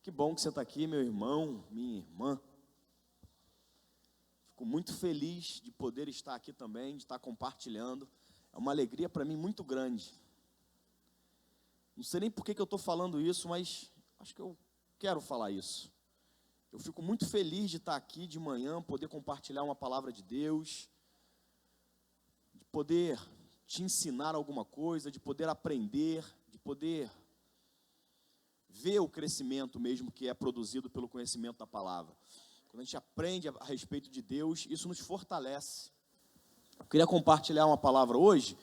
Que bom que você está aqui, meu irmão, minha irmã. Fico muito feliz de poder estar aqui também, de estar compartilhando. É uma alegria para mim muito grande. Não sei nem por que eu estou falando isso, mas acho que eu quero falar isso. Eu fico muito feliz de estar aqui de manhã, poder compartilhar uma palavra de Deus, de poder te ensinar alguma coisa, de poder aprender, de poder ver o crescimento mesmo que é produzido pelo conhecimento da palavra. Quando a gente aprende a respeito de Deus, isso nos fortalece. Eu queria compartilhar uma palavra hoje.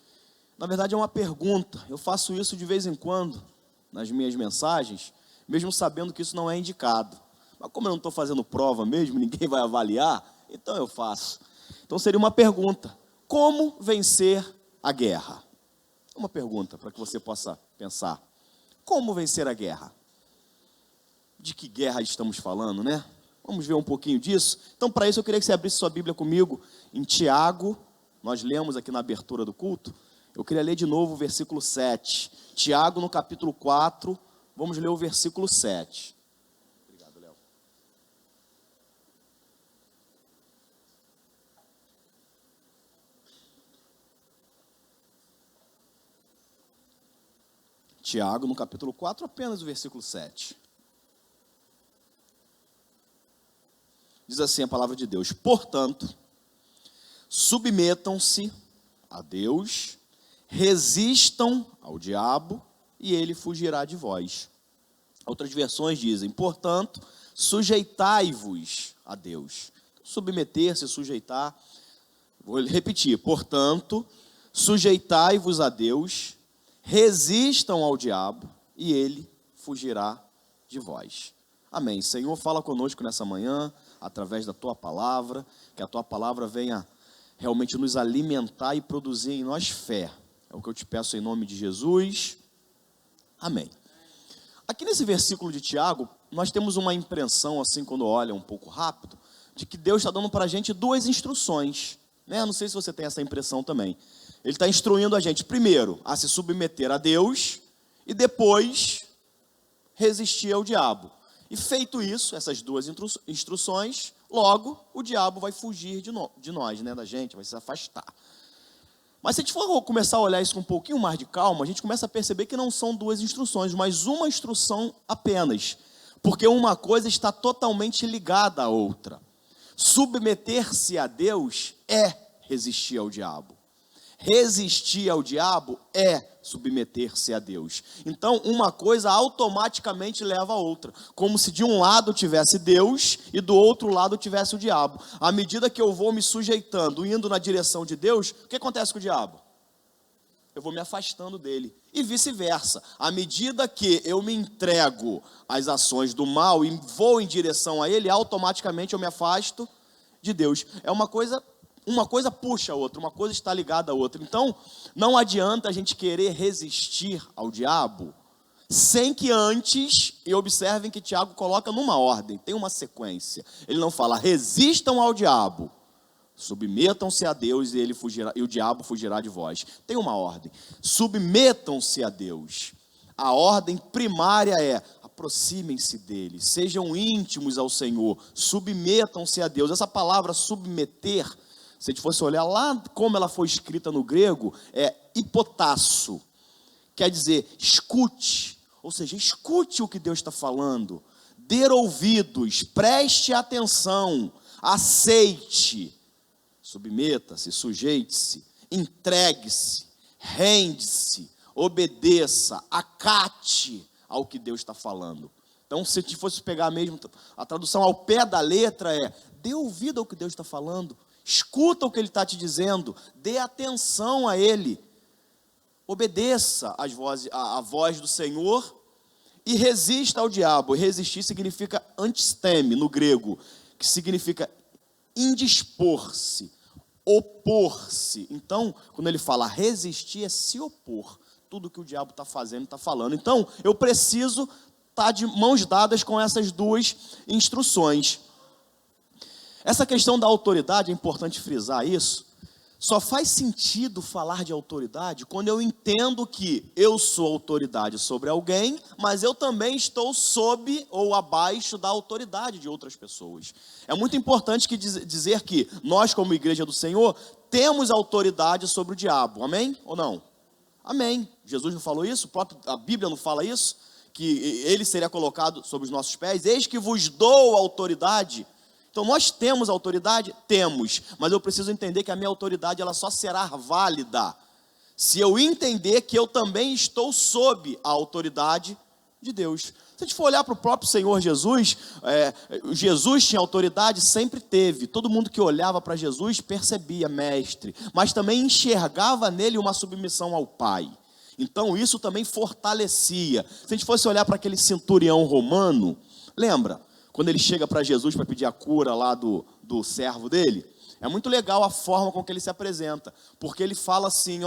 Na verdade é uma pergunta. Eu faço isso de vez em quando nas minhas mensagens, mesmo sabendo que isso não é indicado. Mas como eu não estou fazendo prova mesmo, ninguém vai avaliar, então eu faço. Então seria uma pergunta: como vencer a guerra? Uma pergunta para que você possa pensar. Como vencer a guerra? De que guerra estamos falando, né? Vamos ver um pouquinho disso. Então, para isso, eu queria que você abrisse sua Bíblia comigo em Tiago. Nós lemos aqui na abertura do culto. Eu queria ler de novo o versículo 7. Tiago, no capítulo 4, vamos ler o versículo 7. Obrigado, Léo. Tiago, no capítulo 4, apenas o versículo 7. Diz assim a palavra de Deus: portanto, submetam-se a Deus, resistam ao diabo, e ele fugirá de vós. Outras versões dizem: portanto, sujeitai-vos a Deus. Submeter-se, sujeitar. Vou repetir: portanto, sujeitai-vos a Deus, resistam ao diabo, e ele fugirá de vós. Amém. Senhor, fala conosco nessa manhã, através da Tua palavra, que a Tua palavra venha realmente nos alimentar e produzir em nós fé. É o que eu te peço em nome de Jesus. Amém. Aqui nesse versículo de Tiago, nós temos uma impressão, assim, quando olha um pouco rápido, de que Deus está dando para a gente duas instruções, né? Não sei se você tem essa impressão também. Ele está instruindo a gente, primeiro, a se submeter a Deus, e depois resistir ao diabo. E feito isso, essas duas instruções, logo o diabo vai fugir de nós, né, da gente, vai se afastar. Mas se a gente for começar a olhar isso com um pouquinho mais de calma, a gente começa a perceber que não são duas instruções, mas uma instrução apenas. Porque uma coisa está totalmente ligada à outra. Submeter-se a Deus é resistir ao diabo. Resistir ao diabo é submeter-se a Deus. Então, uma coisa automaticamente leva a outra. Como se de um lado tivesse Deus e do outro lado tivesse o diabo. À medida que eu vou me sujeitando, indo na direção de Deus, o que acontece com o diabo? Eu vou me afastando dele. E vice-versa. À medida que eu me entrego às ações do mal e vou em direção a ele, automaticamente eu me afasto de Deus. É uma coisa puxa a outra, uma coisa está ligada à outra. Então, não adianta a gente querer resistir ao diabo sem que antes, e observem que Tiago coloca numa ordem, tem uma sequência. Ele não fala: resistam ao diabo, submetam-se a Deus e ele fugirá, e o diabo fugirá de vós. Tem uma ordem: submetam-se a Deus. A ordem primária é: aproximem-se dele, sejam íntimos ao Senhor, submetam-se a Deus. Essa palavra submeter, se a gente fosse olhar lá como ela foi escrita no grego, é hipotasso, quer dizer escute, ou seja, escute o que Deus está falando, dê ouvidos, preste atenção, aceite, submeta-se, sujeite-se, entregue-se, rende-se, obedeça, acate ao que Deus está falando. Então, se a gente fosse pegar mesmo a tradução ao pé da letra, é: dê ouvido ao que Deus está falando, escuta o que Ele está te dizendo, dê atenção a Ele, obedeça a voz do Senhor e resista ao diabo. Resistir significa antisteme no grego, que significa indispor-se, opor-se. Então, quando ele fala resistir, é se opor. Tudo que o diabo está fazendo, está falando. Então, eu preciso estar de mãos dadas com essas duas instruções. Essa questão da autoridade, é importante frisar isso. Só faz sentido falar de autoridade quando eu entendo que eu sou autoridade sobre alguém, mas eu também estou sob ou abaixo da autoridade de outras pessoas. É muito importante dizer que nós, como igreja do Senhor, temos autoridade sobre o diabo. Amém ou não? Amém. Jesus não falou isso? A Bíblia não fala isso? Que ele seria colocado sobre os nossos pés? Eis que vos dou autoridade. Então, nós temos autoridade? Temos, mas eu preciso entender que a minha autoridade ela só será válida se eu entender que eu também estou sob a autoridade de Deus. Se a gente for olhar para o próprio Senhor Jesus, Jesus tinha autoridade, sempre teve. Todo mundo que olhava para Jesus percebia, mestre, mas também enxergava nele uma submissão ao Pai. Então, isso também fortalecia. Se a gente fosse olhar para aquele centurião romano, lembra? Quando ele chega para Jesus para pedir a cura lá do servo dele, é muito legal a forma com que ele se apresenta, porque ele fala assim,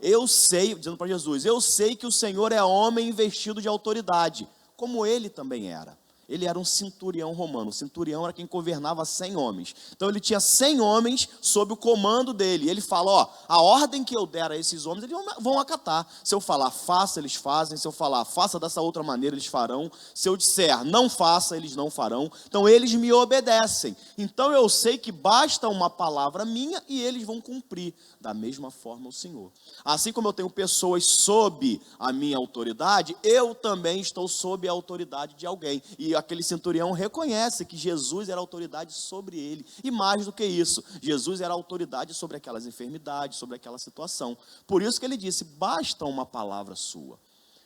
eu sei, dizendo para Jesus, eu sei que o Senhor é homem investido de autoridade, como ele também era. Ele era um centurião romano, o centurião era quem governava 100 homens, então ele tinha 100 homens sob o comando dele, e ele fala, a ordem que eu der a esses homens, eles vão acatar, se eu falar faça, eles fazem, se eu falar faça dessa outra maneira, eles farão, se eu disser não faça, eles não farão, então eles me obedecem, então eu sei que basta uma palavra minha e eles vão cumprir, da mesma forma o Senhor. Assim como eu tenho pessoas sob a minha autoridade, eu também estou sob a autoridade de alguém, e aquele centurião reconhece que Jesus era autoridade sobre ele, e mais do que isso, Jesus era autoridade sobre aquelas enfermidades, sobre aquela situação, por isso que ele disse, basta uma palavra sua,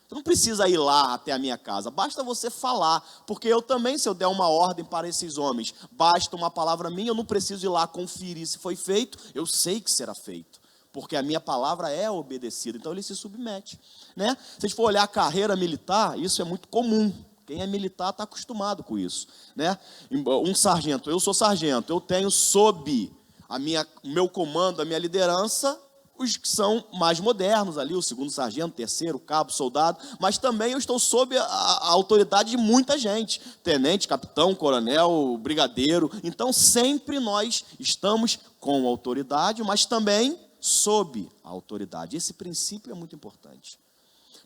você não precisa ir lá até a minha casa, basta você falar, porque eu também, se eu der uma ordem para esses homens, basta uma palavra minha, eu não preciso ir lá conferir se foi feito, eu sei que será feito, porque a minha palavra é obedecida, então ele se submete, né? Se a gente for olhar a carreira militar, isso é muito comum, quem é militar está acostumado com isso, né? Um sargento, eu sou sargento, eu tenho sob o meu comando, a minha liderança, os que são mais modernos ali, o segundo sargento, terceiro, cabo, soldado, mas também eu estou sob a autoridade de muita gente, tenente, capitão, coronel, brigadeiro, então sempre nós estamos com autoridade, mas também sob a autoridade, esse princípio é muito importante.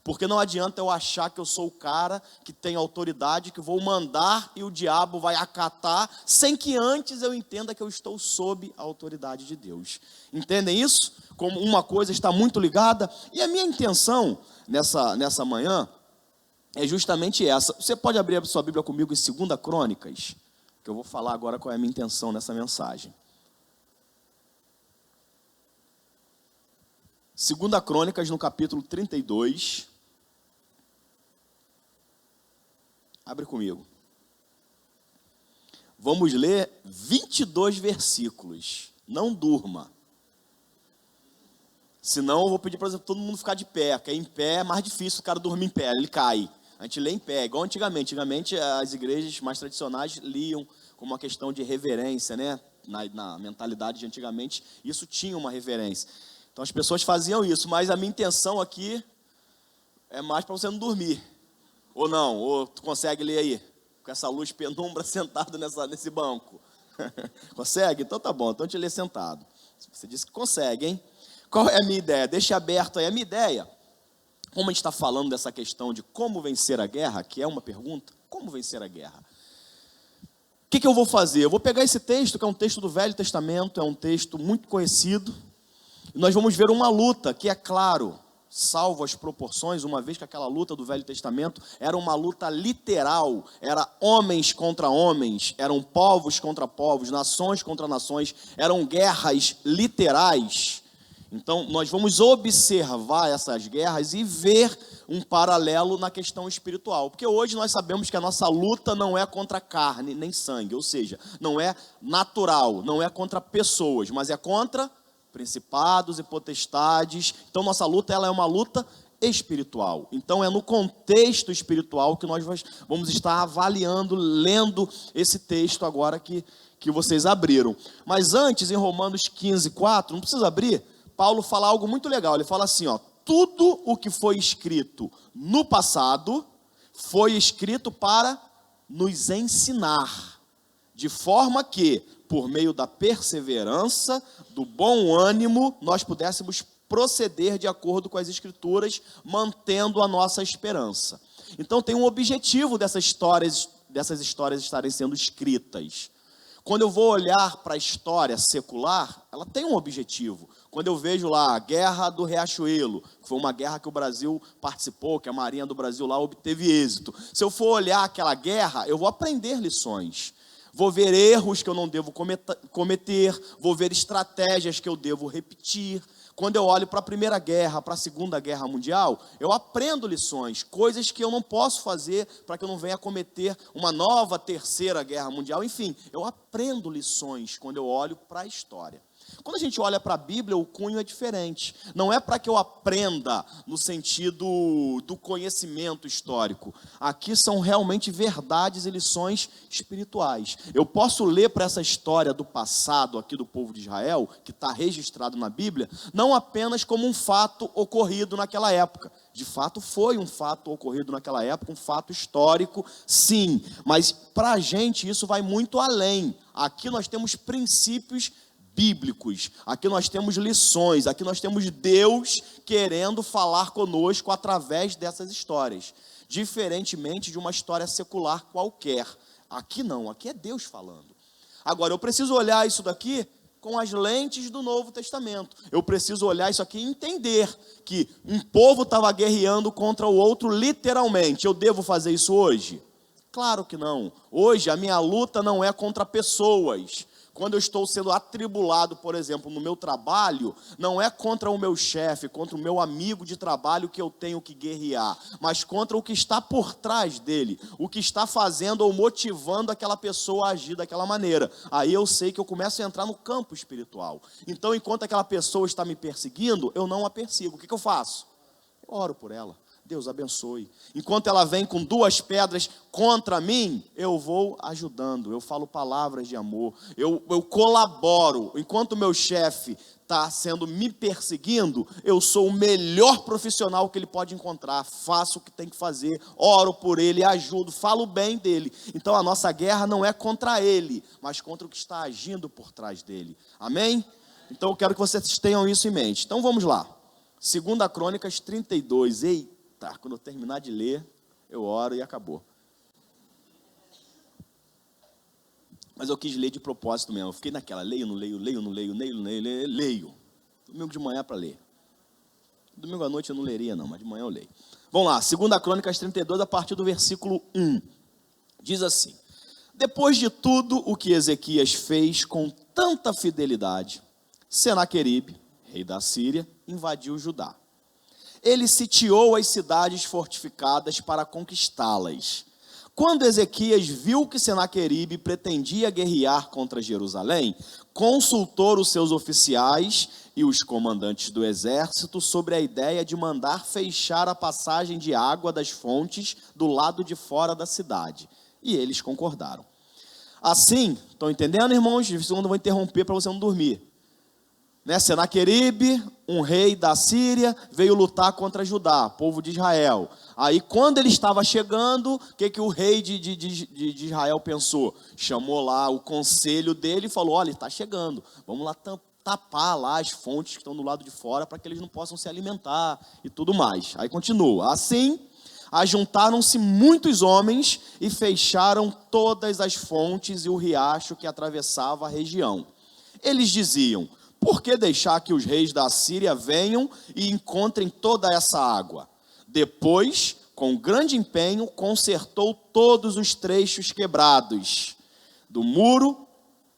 Porque não adianta eu achar que eu sou o cara que tem autoridade, que vou mandar e o diabo vai acatar, sem que antes eu entenda que eu estou sob a autoridade de Deus. Entendem isso? Como uma coisa está muito ligada. E a minha intenção nessa manhã é justamente essa. Você pode abrir a sua Bíblia comigo em 2 Crônicas, que eu vou falar agora qual é a minha intenção nessa mensagem. 2 Crônicas, no capítulo 32. Abre comigo. Vamos ler 22 versículos. Não durma. Senão eu vou pedir, por exemplo, todo mundo ficar de pé. Porque em pé é mais difícil o cara dormir em pé, ele cai. A gente lê em pé, igual antigamente. Antigamente as igrejas mais tradicionais liam como uma questão de reverência, né? Na mentalidade de antigamente, isso tinha uma reverência. Então as pessoas faziam isso, mas a minha intenção aqui é mais para você não dormir. Ou não, ou tu consegue ler aí, com essa luz penumbra sentado nesse banco. Consegue? Então tá bom, então te lê sentado. Você disse que consegue, hein? Qual é a minha ideia? Deixa aberto aí a minha ideia. Como a gente está falando dessa questão de como vencer a guerra, que é uma pergunta, como vencer a guerra? O que eu vou fazer? Eu vou pegar esse texto, que é um texto do Velho Testamento, é um texto muito conhecido, e nós vamos ver uma luta que, é claro, salvo as proporções, uma vez que aquela luta do Velho Testamento era uma luta literal, era homens contra homens, eram povos contra povos, nações contra nações, eram guerras literais. Então, nós vamos observar essas guerras e ver um paralelo na questão espiritual, porque hoje nós sabemos que a nossa luta não é contra carne nem sangue, ou seja, não é natural, não é contra pessoas, mas é contra principados e potestades. Então nossa luta ela é uma luta espiritual. Então é no contexto espiritual que nós vamos estar avaliando, lendo esse texto agora que vocês abriram. Mas antes, em Romanos 15:4, não precisa abrir, Paulo fala algo muito legal. Ele fala assim, tudo o que foi escrito no passado foi escrito para nos ensinar, de forma que por meio da perseverança, do bom ânimo, nós pudéssemos proceder de acordo com as Escrituras, mantendo a nossa esperança. Então tem um objetivo dessas histórias estarem sendo escritas. Quando eu vou olhar para a história secular, ela tem um objetivo. Quando eu vejo lá a Guerra do Riachuelo, que foi uma guerra que o Brasil participou, que a Marinha do Brasil lá obteve êxito. Se eu for olhar aquela guerra, eu vou aprender lições. Vou ver erros que eu não devo cometer, vou ver estratégias que eu devo repetir. Quando eu olho para a Primeira Guerra, para a Segunda Guerra Mundial, eu aprendo lições, coisas que eu não posso fazer para que eu não venha cometer uma nova Terceira Guerra Mundial. Enfim, eu aprendo lições quando eu olho para a história. Quando a gente olha para a Bíblia, o cunho é diferente. Não é para que eu aprenda no sentido do conhecimento histórico. Aqui são realmente verdades e lições espirituais. Eu posso ler para essa história do passado aqui do povo de Israel, que está registrado na Bíblia, não apenas como um fato ocorrido naquela época. De fato, foi um fato ocorrido naquela época, um fato histórico, sim. Mas para a gente isso vai muito além. Aqui nós temos princípios bíblicos, aqui nós temos lições, aqui nós temos Deus querendo falar conosco através dessas histórias, diferentemente de uma história secular qualquer. Aqui não, aqui é Deus falando. Agora, eu preciso olhar isso daqui com as lentes do Novo Testamento. Eu preciso olhar isso aqui e entender que um povo estava guerreando contra o outro literalmente. Eu devo fazer isso hoje? Claro que não. Hoje a minha luta não é contra pessoas. Quando eu estou sendo atribulado, por exemplo, no meu trabalho, não é contra o meu chefe, contra o meu amigo de trabalho que eu tenho que guerrear, mas contra o que está por trás dele, o que está fazendo ou motivando aquela pessoa a agir daquela maneira. Aí eu sei que eu começo a entrar no campo espiritual. Então, enquanto aquela pessoa está me perseguindo, eu não a persigo. O que eu faço? Eu oro por ela. Deus abençoe. Enquanto ela vem com 2 pedras contra mim, eu vou ajudando, eu falo palavras de amor, eu colaboro. Enquanto o meu chefe está me perseguindo, eu sou o melhor profissional que ele pode encontrar, faço o que tem que fazer, oro por ele, ajudo, falo bem dele. Então a nossa guerra não é contra ele, mas contra o que está agindo por trás dele. Amém? Então eu quero que vocês tenham isso em mente. Então vamos lá. 2 Crônicas 32. Eita, quando eu terminar de ler, eu oro e acabou. Mas eu quis ler de propósito mesmo. Eu fiquei naquela, leio, não leio, leio, não leio, leio. Domingo de manhã para ler. Domingo à noite eu não leria não, mas de manhã eu leio. Vamos lá, 2 Crônicas 32, a partir do versículo 1. Diz assim: depois de tudo o que Ezequias fez com tanta fidelidade, Senaqueribe, rei da Síria, invadiu Judá. Ele sitiou as cidades fortificadas para conquistá-las. Quando Ezequias viu que Senaqueribe pretendia guerrear contra Jerusalém, consultou os seus oficiais e os comandantes do exército sobre a ideia de mandar fechar a passagem de água das fontes do lado de fora da cidade. E eles concordaram. Assim, estão entendendo, irmãos? De segundo eu vou interromper para você não dormir. Senaqueribe, um rei da Síria, veio lutar contra Judá, povo de Israel. Aí quando ele estava chegando, o que o rei de Israel pensou? Chamou lá o conselho dele e falou: olha, está chegando, vamos lá tapar lá as fontes que estão do lado de fora para que eles não possam se alimentar e tudo mais. Aí continua, assim, ajuntaram-se muitos homens e fecharam todas as fontes e o riacho que atravessava a região. Eles diziam: por que deixar que os reis da Síria venham e encontrem toda essa água? Depois, com grande empenho, consertou todos os trechos quebrados do muro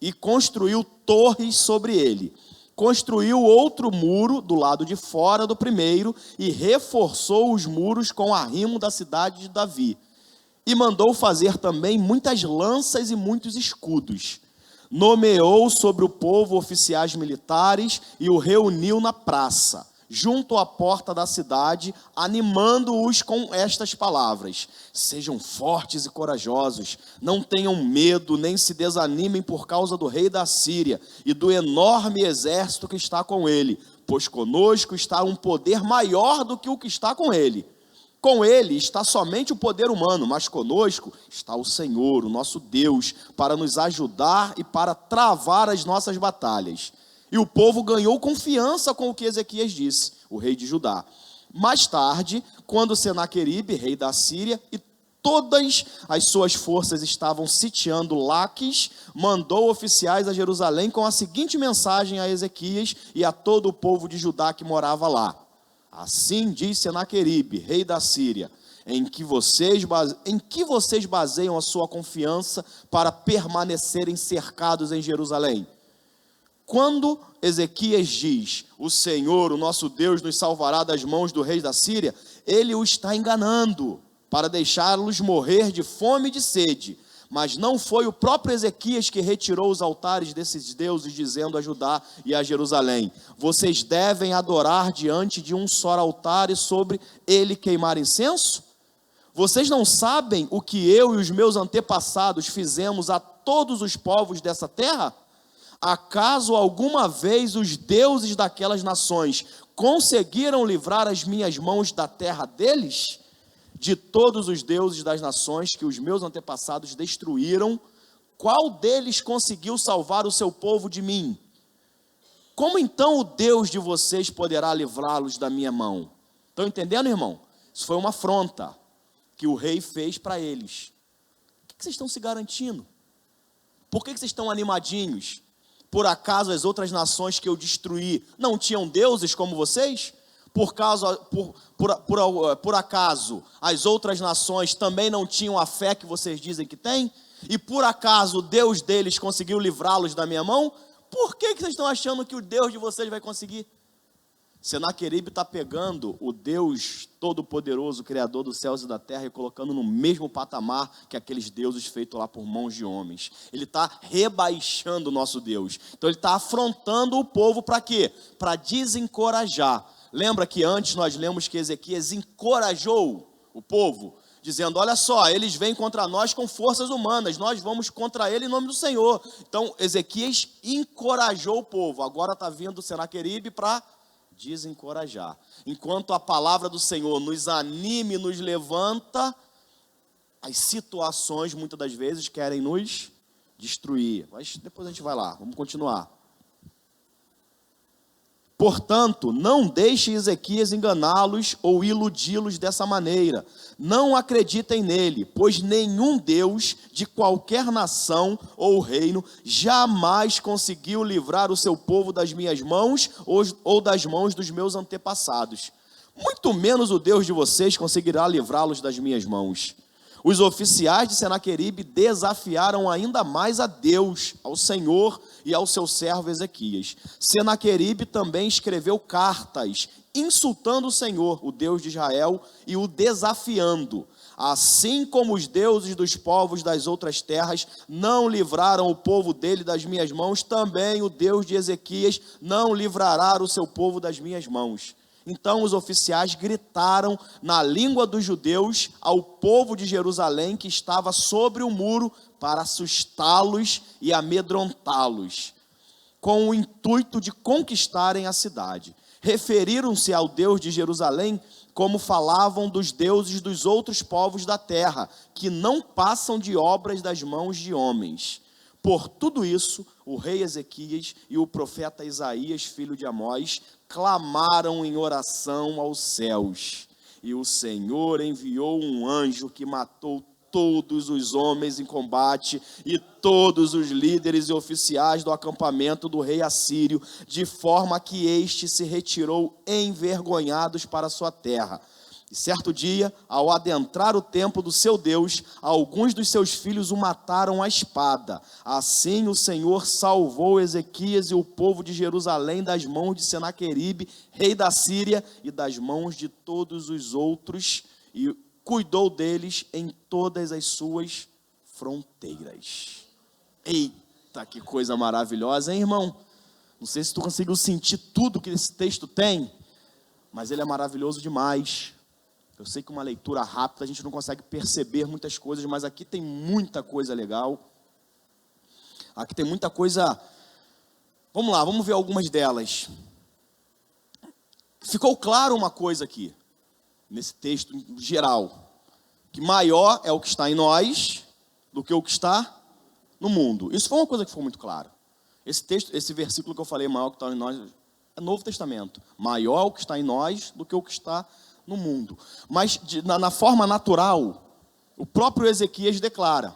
e construiu torres sobre ele. Construiu outro muro do lado de fora do primeiro e reforçou os muros com arrimo da cidade de Davi. E mandou fazer também muitas lanças e muitos escudos. Nomeou sobre o povo oficiais militares e o reuniu na praça, junto à porta da cidade, animando-os com estas palavras: sejam fortes e corajosos, não tenham medo, nem se desanimem por causa do rei da Síria e do enorme exército que está com ele, pois conosco está um poder maior do que o que está com ele. Com ele está somente o poder humano, mas conosco está o Senhor, o nosso Deus, para nos ajudar e para travar as nossas batalhas. E o povo ganhou confiança com o que Ezequias disse, o rei de Judá. Mais tarde, quando Senaqueribe, rei da Síria, e todas as suas forças estavam sitiando Laques, mandou oficiais a Jerusalém com a seguinte mensagem a Ezequias e a todo o povo de Judá que morava lá. Assim diz Senaqueribe, rei da Síria, em que vocês baseiam a sua confiança para permanecerem cercados em Jerusalém? Quando Ezequias diz, o Senhor, o nosso Deus, nos salvará das mãos do rei da Síria, ele o está enganando, para deixá-los morrer de fome e de sede. Mas não foi o próprio Ezequias que retirou os altares desses deuses, dizendo a Judá e a Jerusalém: vocês devem adorar diante de um só altar e sobre ele queimar incenso? Vocês não sabem o que eu e os meus antepassados fizemos a todos os povos dessa terra? Acaso alguma vez os deuses daquelas nações conseguiram livrar as minhas mãos da terra deles? De todos os deuses das nações que os meus antepassados destruíram, qual deles conseguiu salvar o seu povo de mim? Como então o Deus de vocês poderá livrá-los da minha mão? Estão entendendo, irmão? Isso foi uma afronta que o rei fez para eles. O que vocês estão se garantindo? Por que vocês estão animadinhos? Por acaso as outras nações que eu destruí não tinham deuses como vocês? Por acaso as outras nações também não tinham a fé que vocês dizem que têm? E por acaso o Deus deles conseguiu livrá-los da minha mão? Por que vocês estão achando que o Deus de vocês vai conseguir? Senaqueribe está pegando o Deus Todo-Poderoso, Criador dos céus e da terra, e colocando no mesmo patamar que aqueles deuses feitos lá por mãos de homens. Ele está rebaixando o nosso Deus. Então ele está afrontando o povo para quê? Para desencorajar. Lembra que antes nós lemos que Ezequias encorajou o povo, dizendo, olha só, eles vêm contra nós com forças humanas, nós vamos contra ele em nome do Senhor. Então Ezequias encorajou o povo, agora está vindo Senaqueribe para desencorajar. Enquanto a palavra do Senhor nos anime, nos levanta, as situações muitas das vezes querem nos destruir. Mas depois a gente vai lá, vamos continuar. Portanto, não deixe Ezequias enganá-los ou iludi-los dessa maneira. Não acreditem nele, pois nenhum Deus de qualquer nação ou reino jamais conseguiu livrar o seu povo das minhas mãos ou das mãos dos meus antepassados. Muito menos o Deus de vocês conseguirá livrá-los das minhas mãos. Os oficiais de Senaqueribe desafiaram ainda mais a Deus, ao Senhor e ao seu servo Ezequias. Senaqueribe também escreveu cartas, insultando o Senhor, o Deus de Israel, e o desafiando. Assim como os deuses dos povos das outras terras não livraram o povo dele das minhas mãos, também o Deus de Ezequias não livrará o seu povo das minhas mãos. Então os oficiais gritaram na língua dos judeus ao povo de Jerusalém que estava sobre o muro para assustá-los e amedrontá-los, com o intuito de conquistarem a cidade. Referiram-se ao Deus de Jerusalém como falavam dos deuses dos outros povos da terra, que não passam de obras das mãos de homens. Por tudo isso, o rei Ezequias e o profeta Isaías, filho de Amós, clamaram em oração aos céus. E o Senhor enviou um anjo que matou todos os homens em combate e todos os líderes e oficiais do acampamento do rei assírio, de forma que este se retirou envergonhados para sua terra. E certo dia, ao adentrar o templo do seu Deus, alguns dos seus filhos o mataram à espada. Assim o Senhor salvou Ezequias e o povo de Jerusalém das mãos de Senaqueribe, rei da Síria, e das mãos de todos os outros, e cuidou deles em todas as suas fronteiras. Eita, que coisa maravilhosa, hein, irmão? Não sei se tu conseguiu sentir tudo que esse texto tem, mas ele é maravilhoso demais. Eu sei que uma leitura rápida a gente não consegue perceber muitas coisas, mas aqui tem muita coisa legal. Aqui tem muita coisa. Vamos lá, vamos ver algumas delas. Ficou claro uma coisa aqui. nesse texto geral, que maior é o que está em nós do que o que está no mundo. Isso foi uma coisa que ficou muito clara. Esse texto, esse versículo que eu falei, maior que está em nós, é Novo Testamento. Maior o que está em nós do que o que está no mundo. Mas na forma natural, o próprio Ezequias declara,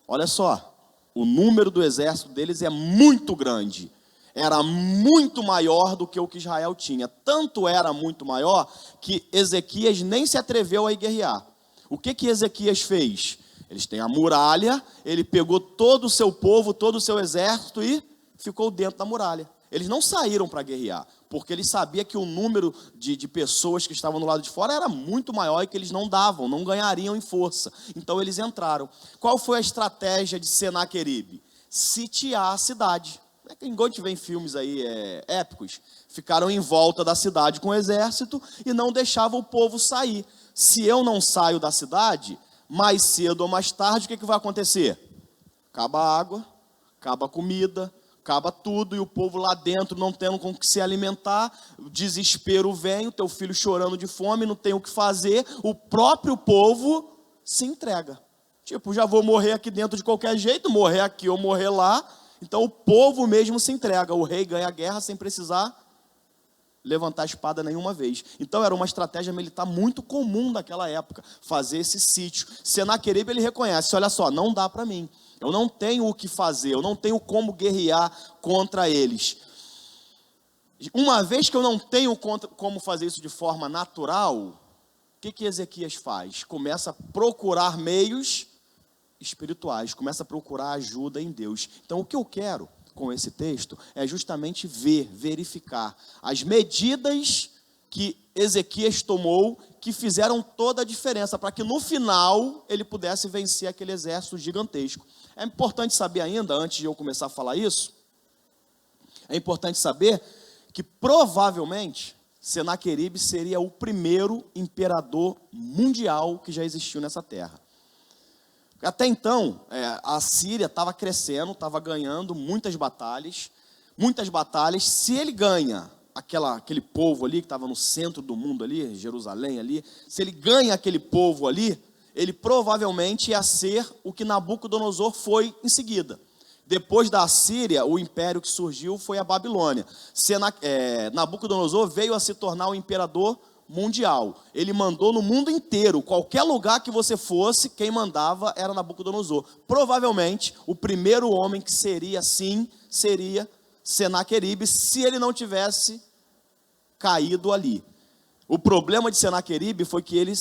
olha só, o número do exército deles é muito grande. Era muito maior do que o que Israel tinha. Tanto era muito maior que Ezequias nem se atreveu a ir guerrear. O que Ezequias fez? Eles têm a muralha, ele pegou todo o seu povo, todo o seu exército e ficou dentro da muralha. Eles não saíram para guerrear, porque eles sabiam que o número de pessoas que estavam do lado de fora era muito maior e que eles não davam, não ganhariam em força. Então eles entraram. Qual foi a estratégia de Senaqueribe? Sitiar a cidade. Igual a gente vê em filmes aí épicos, ficaram em volta da cidade com o exército e não deixavam o povo sair. Se eu não saio da cidade, mais cedo ou mais tarde, o que vai acontecer? Acaba a água, acaba a comida, acaba tudo, e o povo lá dentro não tendo com o que se alimentar, o desespero vem, o teu filho chorando de fome, não tem o que fazer, o próprio povo se entrega. Tipo, já vou morrer aqui dentro de qualquer jeito, morrer aqui ou morrer lá. Então o povo mesmo se entrega, o rei ganha a guerra sem precisar levantar a espada nenhuma vez. Então era uma estratégia militar muito comum naquela época, fazer esse sítio. Senaqueribe, ele reconhece, olha só, não dá para mim, eu não tenho o que fazer, eu não tenho como guerrear contra eles. Uma vez que eu não tenho como fazer isso de forma natural, o que Ezequias faz? Começa a procurar meios espirituais, começa a procurar ajuda em Deus. Então o que eu quero com esse texto é justamente verificar as medidas que Ezequias tomou, que fizeram toda a diferença, para que no final ele pudesse vencer aquele exército gigantesco. É importante saber ainda, antes de eu começar a falar isso, é importante saber que provavelmente Senaqueribe seria o primeiro imperador mundial que já existiu nessa terra. Até então, a Síria estava crescendo, estava ganhando muitas batalhas. Se ele ganha aquele povo ali, que estava no centro do mundo ali, Jerusalém ali, se ele ganha aquele povo ali, ele provavelmente ia ser o que Nabucodonosor foi em seguida. Depois da Síria, o império que surgiu foi a Babilônia. Nabucodonosor veio a se tornar o imperador mundial. Ele mandou no mundo inteiro, qualquer lugar que você fosse, quem mandava era Nabucodonosor. Provavelmente, o primeiro homem que seria assim, seria Senaqueribe, se ele não tivesse caído ali. O problema de Senaqueribe foi que ele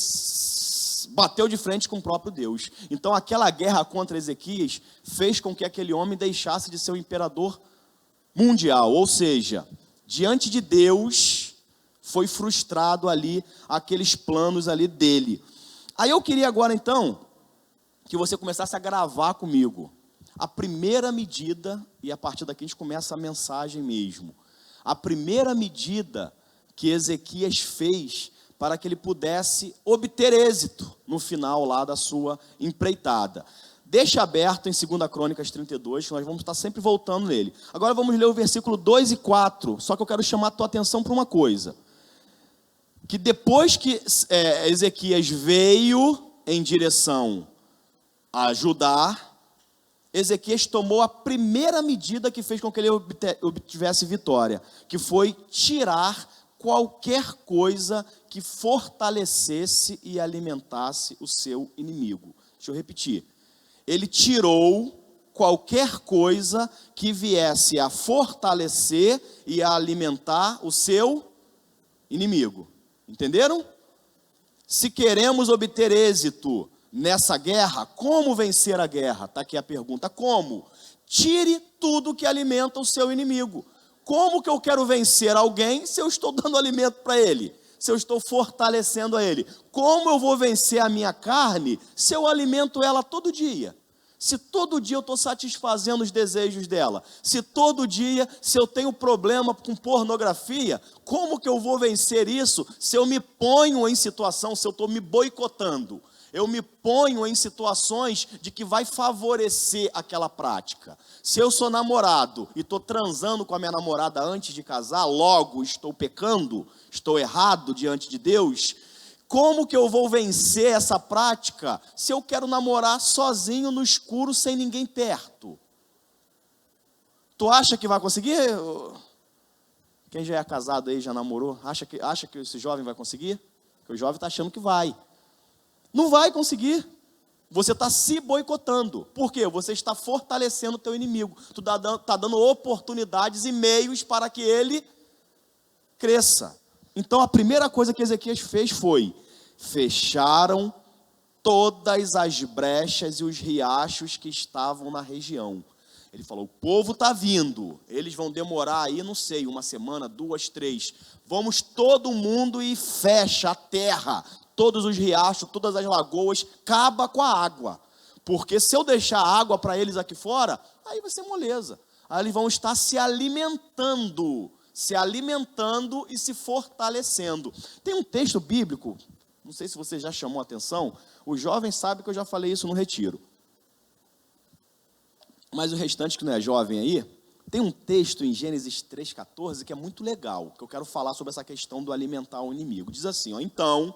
bateu de frente com o próprio Deus. Então, aquela guerra contra Ezequias fez com que aquele homem deixasse de ser o imperador mundial. Ou seja, diante de Deus, foi frustrado ali, aqueles planos ali dele. Aí eu queria agora então, que você começasse a gravar comigo a primeira medida, e a partir daqui a gente começa a mensagem mesmo. A primeira medida que Ezequias fez para que ele pudesse obter êxito no final lá da sua empreitada. Deixa aberto em 2 Crônicas 32, que nós vamos estar sempre voltando nele. Agora vamos ler o versículo 2 e 4, só que eu quero chamar a tua atenção para uma coisa. Que depois que Ezequias veio em direção a Judá, Ezequias tomou a primeira medida que fez com que ele obtivesse vitória, que foi tirar qualquer coisa que fortalecesse e alimentasse o seu inimigo. Deixa eu repetir. Ele tirou qualquer coisa que viesse a fortalecer e a alimentar o seu inimigo. Entenderam? Se queremos obter êxito nessa guerra, como vencer a guerra? Está aqui a pergunta, como? Tire tudo que alimenta o seu inimigo. Como que eu quero vencer alguém se eu estou dando alimento para ele? Se eu estou fortalecendo a ele? Como eu vou vencer a minha carne se eu alimento ela todo dia? Se todo dia eu estou satisfazendo os desejos dela, se todo dia, se eu tenho problema com pornografia, como que eu vou vencer isso se eu me ponho em situação, se eu estou me boicotando? Eu me ponho em situações de que vai favorecer aquela prática. Se eu sou namorado e estou transando com a minha namorada antes de casar, logo estou pecando, estou errado diante de Deus. Como que eu vou vencer essa prática se eu quero namorar sozinho no escuro, sem ninguém perto? Tu acha que vai conseguir? Quem já é casado aí, já namorou, acha que esse jovem vai conseguir? Porque o jovem está achando que vai. Não vai conseguir. Você está se boicotando. Por quê? Você está fortalecendo o teu inimigo. Tu está dando oportunidades e meios para que ele cresça. Então a primeira coisa que Ezequias fez foi: fecharam todas as brechas e os riachos que estavam na região. Ele falou: o povo está vindo, eles vão demorar aí, não sei, 1 semana, 2, 3. Vamos todo mundo e fecha a terra, todos os riachos, todas as lagoas, acaba com a água. Porque se eu deixar água para eles aqui fora, aí vai ser moleza. Aí eles vão estar se alimentando e se fortalecendo. Tem um texto bíblico, não sei se você já chamou a atenção, os jovens sabem que eu já falei isso no retiro. Mas o restante que não é jovem aí, tem um texto em Gênesis 3,14 que é muito legal, que eu quero falar sobre essa questão do alimentar o inimigo. Diz assim, ó, então,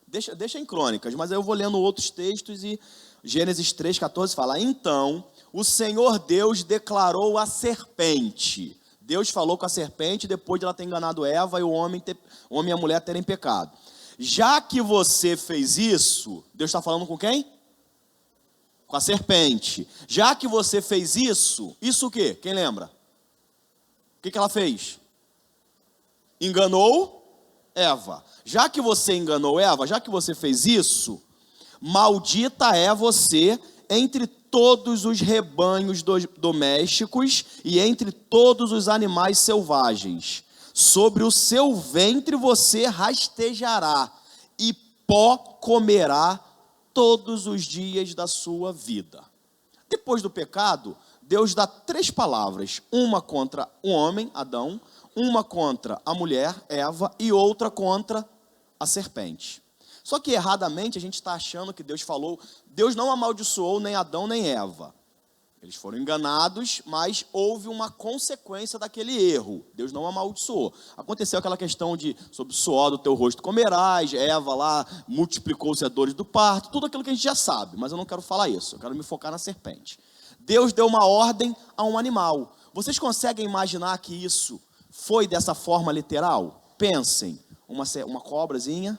deixa em Crônicas, mas aí eu vou lendo outros textos e Gênesis 3,14 fala: então, o Senhor Deus declarou a serpente. Deus falou com a serpente depois de ela ter enganado Eva e o homem e a mulher terem pecado. Já que você fez isso, Deus está falando com quem? Com a serpente. Já que você fez isso o quê? Quem lembra? O que ela fez? Enganou Eva. Já que você enganou Eva, já que você fez isso, maldita é você entre todos os rebanhos domésticos e entre todos os animais selvagens. Sobre o seu ventre você rastejará e pó comerá todos os dias da sua vida. Depois do pecado, Deus dá 3 palavras, uma contra o homem, Adão, uma contra a mulher, Eva, e outra contra a serpente. Só que erradamente a gente está achando que Deus falou, Deus não amaldiçoou nem Adão nem Eva. Eles foram enganados, mas houve uma consequência daquele erro. Deus não amaldiçoou. Aconteceu aquela questão de, sobre o suor do teu rosto comerás, Eva lá multiplicou-se a dores do parto, tudo aquilo que a gente já sabe, mas eu não quero falar isso, eu quero me focar na serpente. Deus deu uma ordem a um animal. Vocês conseguem imaginar que isso foi dessa forma literal? Pensem, uma cobrazinha,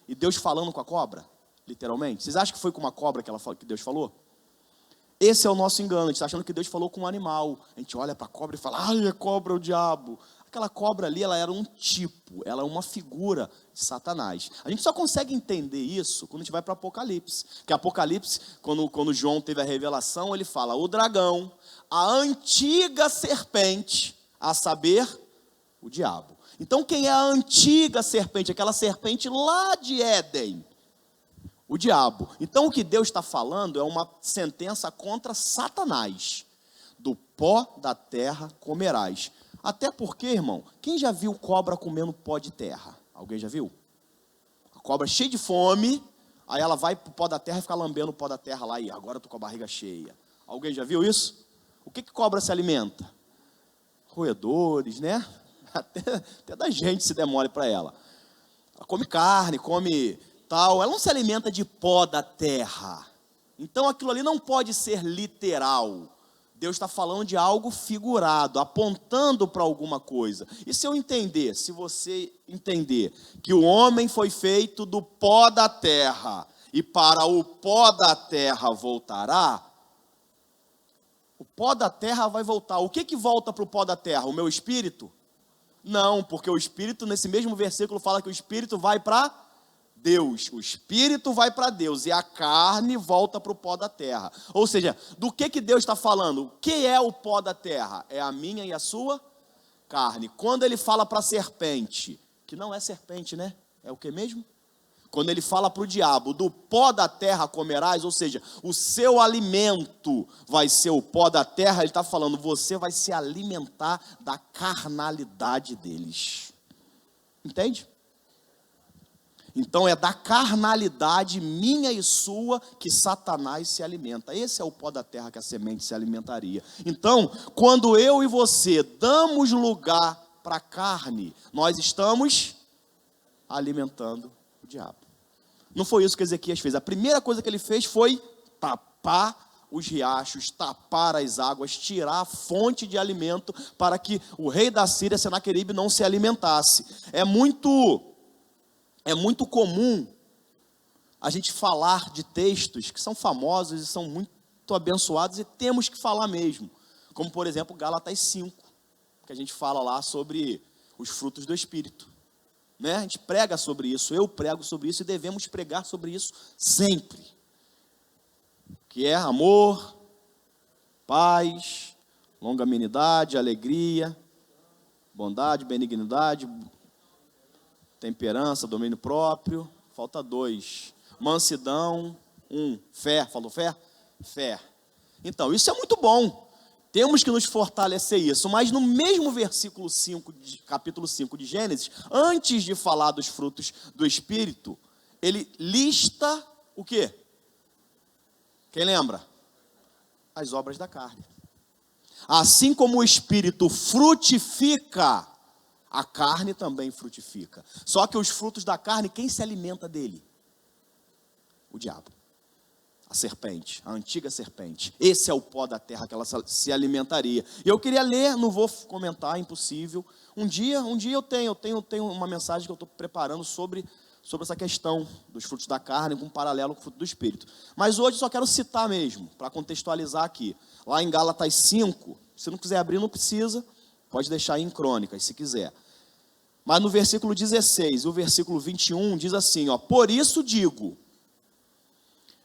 e Deus falando com a cobra, literalmente. Vocês acham que foi com uma cobra que Deus falou? Esse é o nosso engano, a gente está achando que Deus falou com um animal. A gente olha para a cobra e fala, ai, a cobra é o diabo. Aquela cobra ali, ela era um tipo, ela é uma figura de Satanás. A gente só consegue entender isso quando a gente vai para Apocalipse. Porque Apocalipse, quando João teve a revelação, ele fala, o dragão, a antiga serpente, a saber, o diabo. Então quem é a antiga serpente? Aquela serpente lá de Éden. O diabo. Então o que Deus está falando é uma sentença contra Satanás. Do pó da terra comerás. Até porque, irmão, quem já viu cobra comendo pó de terra? Alguém já viu? A cobra cheia de fome, aí ela vai para o pó da terra e fica lambendo o pó da terra lá, e agora eu estou com a barriga cheia. Alguém já viu isso? O que cobra se alimenta? Roedores, né? Até da gente se demole para ela. Ela come carne, come tal, ela não se alimenta de pó da terra. Então aquilo ali não pode ser literal. Deus está falando de algo figurado, apontando para alguma coisa. E se eu entender, se você entender que o homem foi feito do pó da terra e para o pó da terra voltará, o pó da terra vai voltar. O que volta para o pó da terra? O meu espírito? Não, porque o espírito, nesse mesmo versículo, fala que o espírito vai para Deus, o espírito vai para Deus e a carne volta para o pó da terra. Ou seja, do que Deus está falando? O que é o pó da terra? É a minha e a sua carne. Quando ele fala para a serpente, que não é serpente, né? É o que mesmo? Quando ele fala para o diabo, do pó da terra comerás, ou seja, o seu alimento vai ser o pó da terra, ele está falando, você vai se alimentar da carnalidade deles. Entende? Então é da carnalidade minha e sua que Satanás se alimenta. Esse é o pó da terra que a semente se alimentaria. Então, quando eu e você damos lugar para a carne, nós estamos alimentando diabo. Não foi isso que Ezequias fez. A primeira coisa que ele fez foi tapar os riachos, tapar as águas, tirar a fonte de alimento para que o rei da Síria, Senaqueribe, não se alimentasse. É muito comum a gente falar de textos que são famosos e são muito abençoados e temos que falar mesmo. Como, por exemplo, Gálatas 5, que a gente fala lá sobre os frutos do Espírito. Né? A gente prega sobre isso, eu prego sobre isso e devemos pregar sobre isso sempre. Que é amor, paz, longanimidade, alegria, bondade, benignidade, temperança, domínio próprio. Falta 2. Mansidão. 1. Fé. Falou fé? Fé. Então, isso é muito bom. Temos que nos fortalecer isso. Mas no mesmo versículo 5, capítulo 5 de Gênesis, antes de falar dos frutos do Espírito, ele lista o quê? Quem lembra? As obras da carne. Assim como o Espírito frutifica, a carne também frutifica. Só que os frutos da carne, quem se alimenta dele? O diabo. A serpente, a antiga serpente. Esse é o pó da terra que ela se alimentaria. E eu queria ler, não vou comentar, impossível. Um dia eu tenho uma mensagem que eu estou preparando sobre essa questão dos frutos da carne, com um paralelo com o fruto do Espírito. Mas hoje só quero citar mesmo, para contextualizar aqui. Lá em Gálatas 5, se não quiser abrir, não precisa, pode deixar aí em Crônicas, se quiser. Mas no versículo 16 e o versículo 21 diz assim, ó, por isso digo,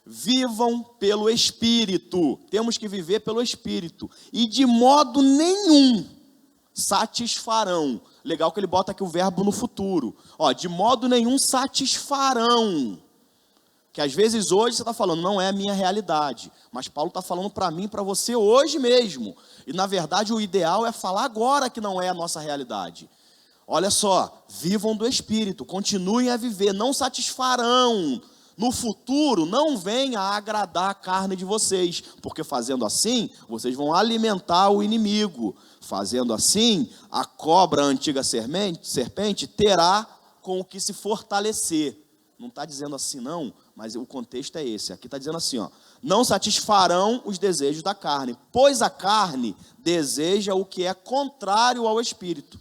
vivam pelo Espírito, temos que viver pelo Espírito, e de modo nenhum satisfarão. Legal que ele bota aqui o verbo no futuro. Ó, de modo nenhum satisfarão. Que às vezes hoje você está falando, não é a minha realidade. Mas Paulo está falando para mim, para você hoje mesmo. E na verdade o ideal é falar agora que não é a nossa realidade. Olha só, vivam do Espírito, continuem a viver, não satisfarão. No futuro não venha a agradar a carne de vocês, porque fazendo assim, vocês vão alimentar o inimigo. Fazendo assim, a cobra, a antiga serpente, terá com o que se fortalecer. Não está dizendo assim não, mas o contexto é esse. Aqui está dizendo assim, ó, não satisfarão os desejos da carne, pois a carne deseja o que é contrário ao Espírito.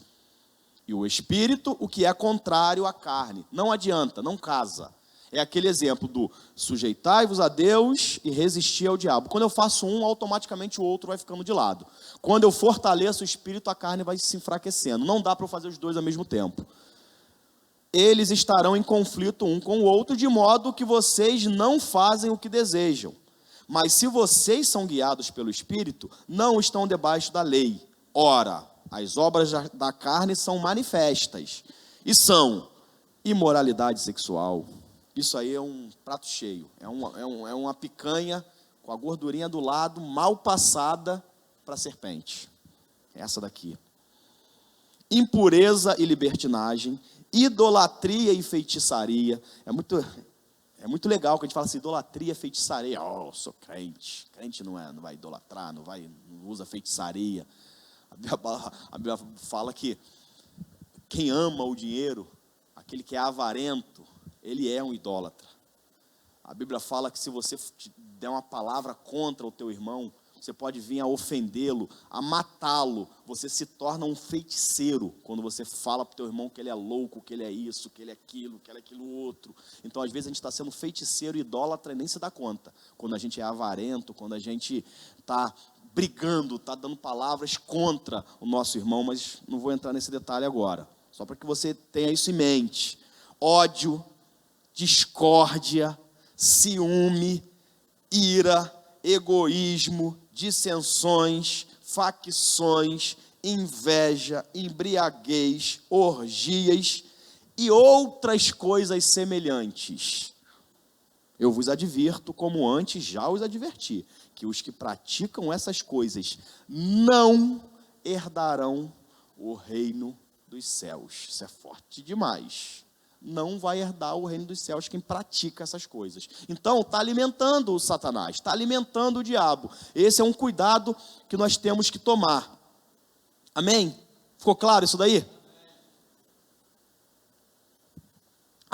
E o Espírito, o que é contrário à carne. Não adianta, não casa. É aquele exemplo do sujeitai-vos a Deus e resistir ao diabo. Quando eu faço um, automaticamente o outro vai ficando de lado. Quando eu fortaleço o espírito, a carne vai se enfraquecendo. Não dá para eu fazer os dois ao mesmo tempo. Eles estarão em conflito um com o outro, de modo que vocês não fazem o que desejam. Mas se vocês são guiados pelo Espírito, não estão debaixo da lei. Ora, as obras da carne são manifestas. E são imoralidade sexual. Isso aí é um prato cheio, é uma picanha com a gordurinha do lado, mal passada para a serpente. Essa daqui. Impureza e libertinagem, idolatria e feitiçaria. É muito legal que a gente fala assim, idolatria e feitiçaria. Oh, sou crente. Crente não vai idolatrar, não usa feitiçaria. A Bíblia fala que quem ama o dinheiro, aquele que é avarento, ele é um idólatra. A Bíblia fala que se você der uma palavra contra o teu irmão, você pode vir a ofendê-lo, a matá-lo. Você se torna um feiticeiro quando você fala para o teu irmão que ele é louco, que ele é isso, que ele é aquilo, que ele é aquilo outro. Então, às vezes, a gente está sendo feiticeiro, idólatra e nem se dá conta. Quando a gente é avarento, quando a gente está brigando, está dando palavras contra o nosso irmão, mas não vou entrar nesse detalhe agora. Só para que você tenha isso em mente. Ódio, discórdia, ciúme, ira, egoísmo, dissensões, facções, inveja, embriaguez, orgias e outras coisas semelhantes. Eu vos advirto, como antes já os adverti, que os que praticam essas coisas não herdarão o reino dos céus. Isso é forte demais. Não vai herdar o reino dos céus quem pratica essas coisas. Então, está alimentando o Satanás, está alimentando o diabo. Esse é um cuidado que nós temos que tomar. Amém? Ficou claro isso daí?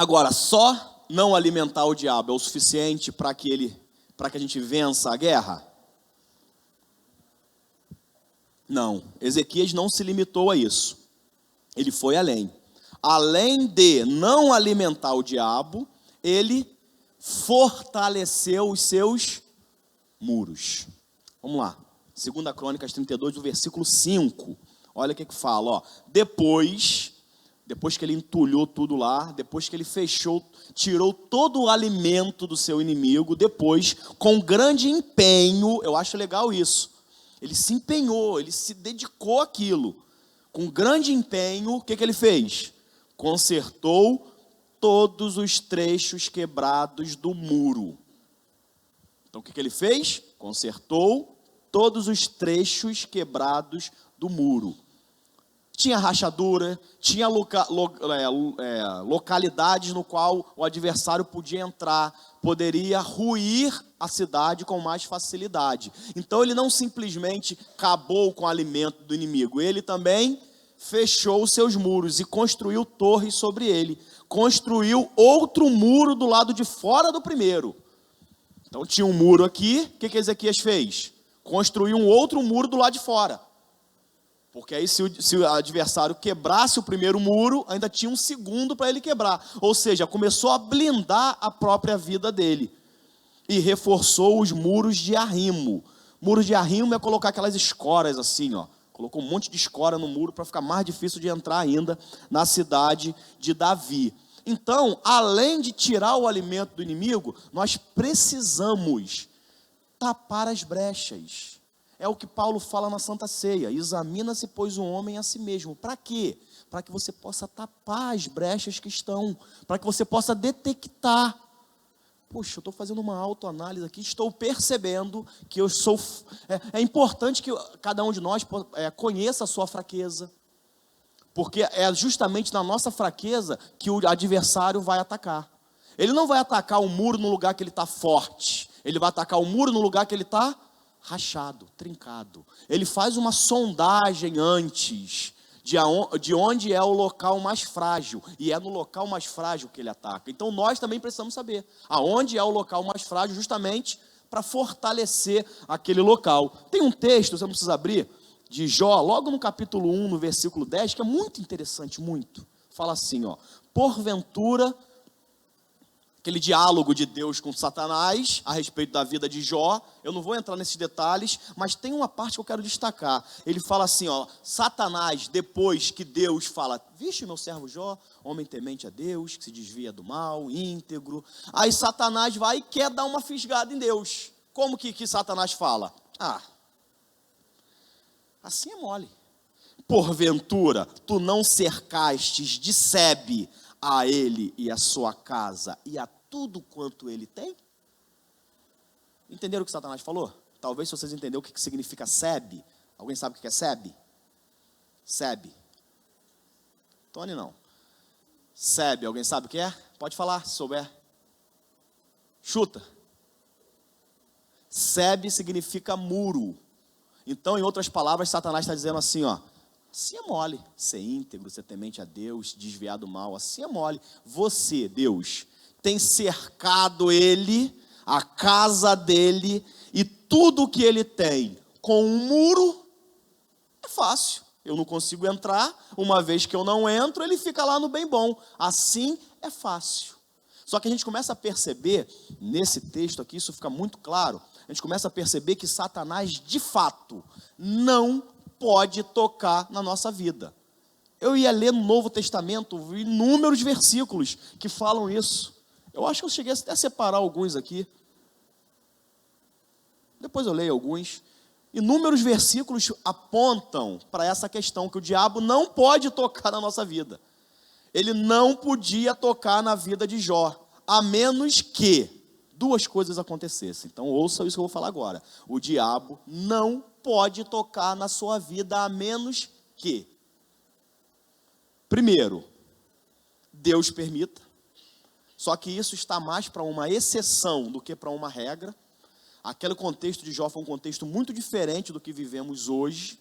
Agora, só não alimentar o diabo é o suficiente para que a gente vença a guerra? Não, Ezequias não se limitou a isso. Ele foi além. Além de não alimentar o diabo, ele fortaleceu os seus muros. Vamos lá. 2 Crônicas 32, do versículo 5. Olha o que fala, ó. Depois que ele entulhou tudo lá, depois que ele fechou, tirou todo o alimento do seu inimigo, depois, com grande empenho, eu acho legal isso, ele se empenhou, ele se dedicou àquilo, com grande empenho, o que ele fez? Consertou todos os trechos quebrados do muro. Então o que ele fez? Consertou todos os trechos quebrados do muro. Tinha rachadura, tinha localidades no qual o adversário podia entrar, poderia ruir a cidade com mais facilidade. Então ele não simplesmente acabou com o alimento do inimigo, ele também fechou os seus muros e construiu torres sobre ele. Construiu outro muro do lado de fora do primeiro. Então tinha um muro aqui, o que Ezequias fez? Construiu um outro muro do lado de fora. Porque aí se o adversário quebrasse o primeiro muro, ainda tinha um segundo para ele quebrar. Ou seja, começou a blindar a própria vida dele. E reforçou os muros de arrimo. Muro de arrimo é colocar aquelas escoras assim, ó. Colocou um monte de escora no muro para ficar mais difícil de entrar ainda na cidade de Davi. Então, além de tirar o alimento do inimigo, nós precisamos tapar as brechas. É o que Paulo fala na Santa Ceia. Examina-se, pois, o homem a si mesmo. Para quê? Para que você possa tapar as brechas que estão. Para que você possa detectar. Poxa, eu estou fazendo uma autoanálise aqui. Estou percebendo que eu sou... É importante que cada um de nós conheça a sua fraqueza. Porque é justamente na nossa fraqueza que o adversário vai atacar. Ele não vai atacar o muro no lugar que ele está forte. Ele vai atacar o muro no lugar que ele está rachado, trincado. Ele faz uma sondagem antes de onde é o local mais frágil. E é no local mais frágil que ele ataca. Então nós também precisamos saber aonde é o local mais frágil, justamente para fortalecer aquele local. Tem um texto, você não precisa abrir, de Jó, logo no capítulo 1, no versículo 10, que é muito interessante, muito. Fala assim, ó: porventura, aquele diálogo de Deus com Satanás a respeito da vida de Jó. Eu não vou entrar nesses detalhes, mas tem uma parte que eu quero destacar. Ele fala assim, ó: Satanás, depois que Deus fala, vixe, meu servo Jó, homem temente a Deus, que se desvia do mal, íntegro. Aí Satanás vai e quer dar uma fisgada em Deus. Como que Satanás fala? Assim é mole. Porventura, tu não cercastes de sebe a ele e a sua casa e a tudo quanto ele tem? Entenderam o que Satanás falou? Talvez se vocês entenderam o que significa sebe. Alguém sabe o que é sebe? Sebe. Tony não. Sebe, alguém sabe o que é? Pode falar, se souber. Chuta. Sebe significa muro. Então, em outras palavras, Satanás está dizendo assim, ó: assim é mole, ser íntegro, ser temente a Deus, desviar do mal, assim é mole. Você, Deus, tem cercado ele, a casa dele e tudo que ele tem com um muro. É fácil, eu não consigo entrar, uma vez que eu não entro, ele fica lá no bem bom. Assim é fácil. Só que a gente começa a perceber, nesse texto aqui, isso fica muito claro, a gente começa a perceber que Satanás, de fato, não pode tocar na nossa vida. Eu ia ler no Novo Testamento inúmeros versículos que falam isso. Eu acho que eu cheguei até a separar alguns aqui. Depois eu leio alguns. Inúmeros versículos apontam para essa questão, que o diabo não pode tocar na nossa vida. Ele não podia tocar na vida de Jó, a menos que duas coisas acontecessem. Então ouça isso que eu vou falar agora. O diabo não pode tocar na sua vida, a menos que, primeiro, Deus permita. Só que isso está mais para uma exceção do que para uma regra. Aquele contexto de Jó foi um contexto muito diferente do que vivemos hoje.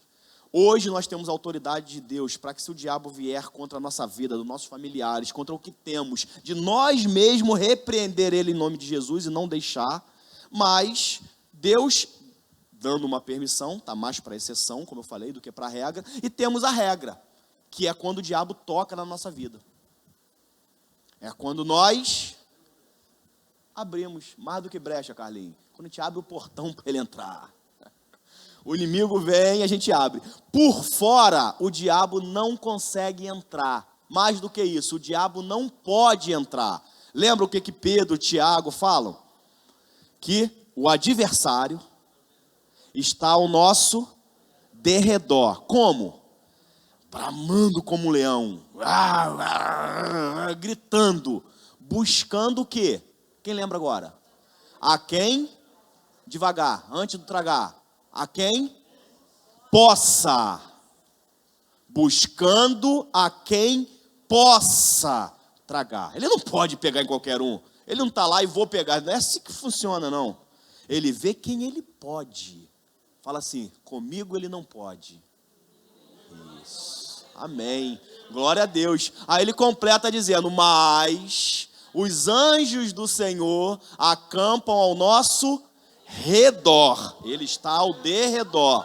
Hoje nós temos a autoridade de Deus para que, se o diabo vier contra a nossa vida, dos nossos familiares, contra o que temos, de nós mesmos repreender ele em nome de Jesus e não deixar. Mas Deus, dando uma permissão, está mais para exceção, como eu falei, do que para a regra. E temos a regra, que é quando o diabo toca na nossa vida. É quando nós abrimos, mais do que brecha, Carlinhos. Quando a gente abre o portão para ele entrar. O inimigo vem e a gente abre. Por fora, o diabo não consegue entrar. Mais do que isso, o diabo não pode entrar. Lembra o que Pedro e Tiago falam? Que o adversário está ao nosso derredor. Como? Bramando como um leão. Gritando. Buscando o quê? Quem lembra agora? A quem? Devagar, antes do tragar. A quem? Possa. Buscando a quem possa tragar. Ele não pode pegar em qualquer um. Ele não está lá e vou pegar. Não é assim que funciona, não. Ele vê quem ele pode. Fala assim, comigo ele não pode. Isso. Amém. Glória a Deus. Aí ele completa dizendo, mas os anjos do Senhor acampam ao nosso redor. Ele está ao derredor,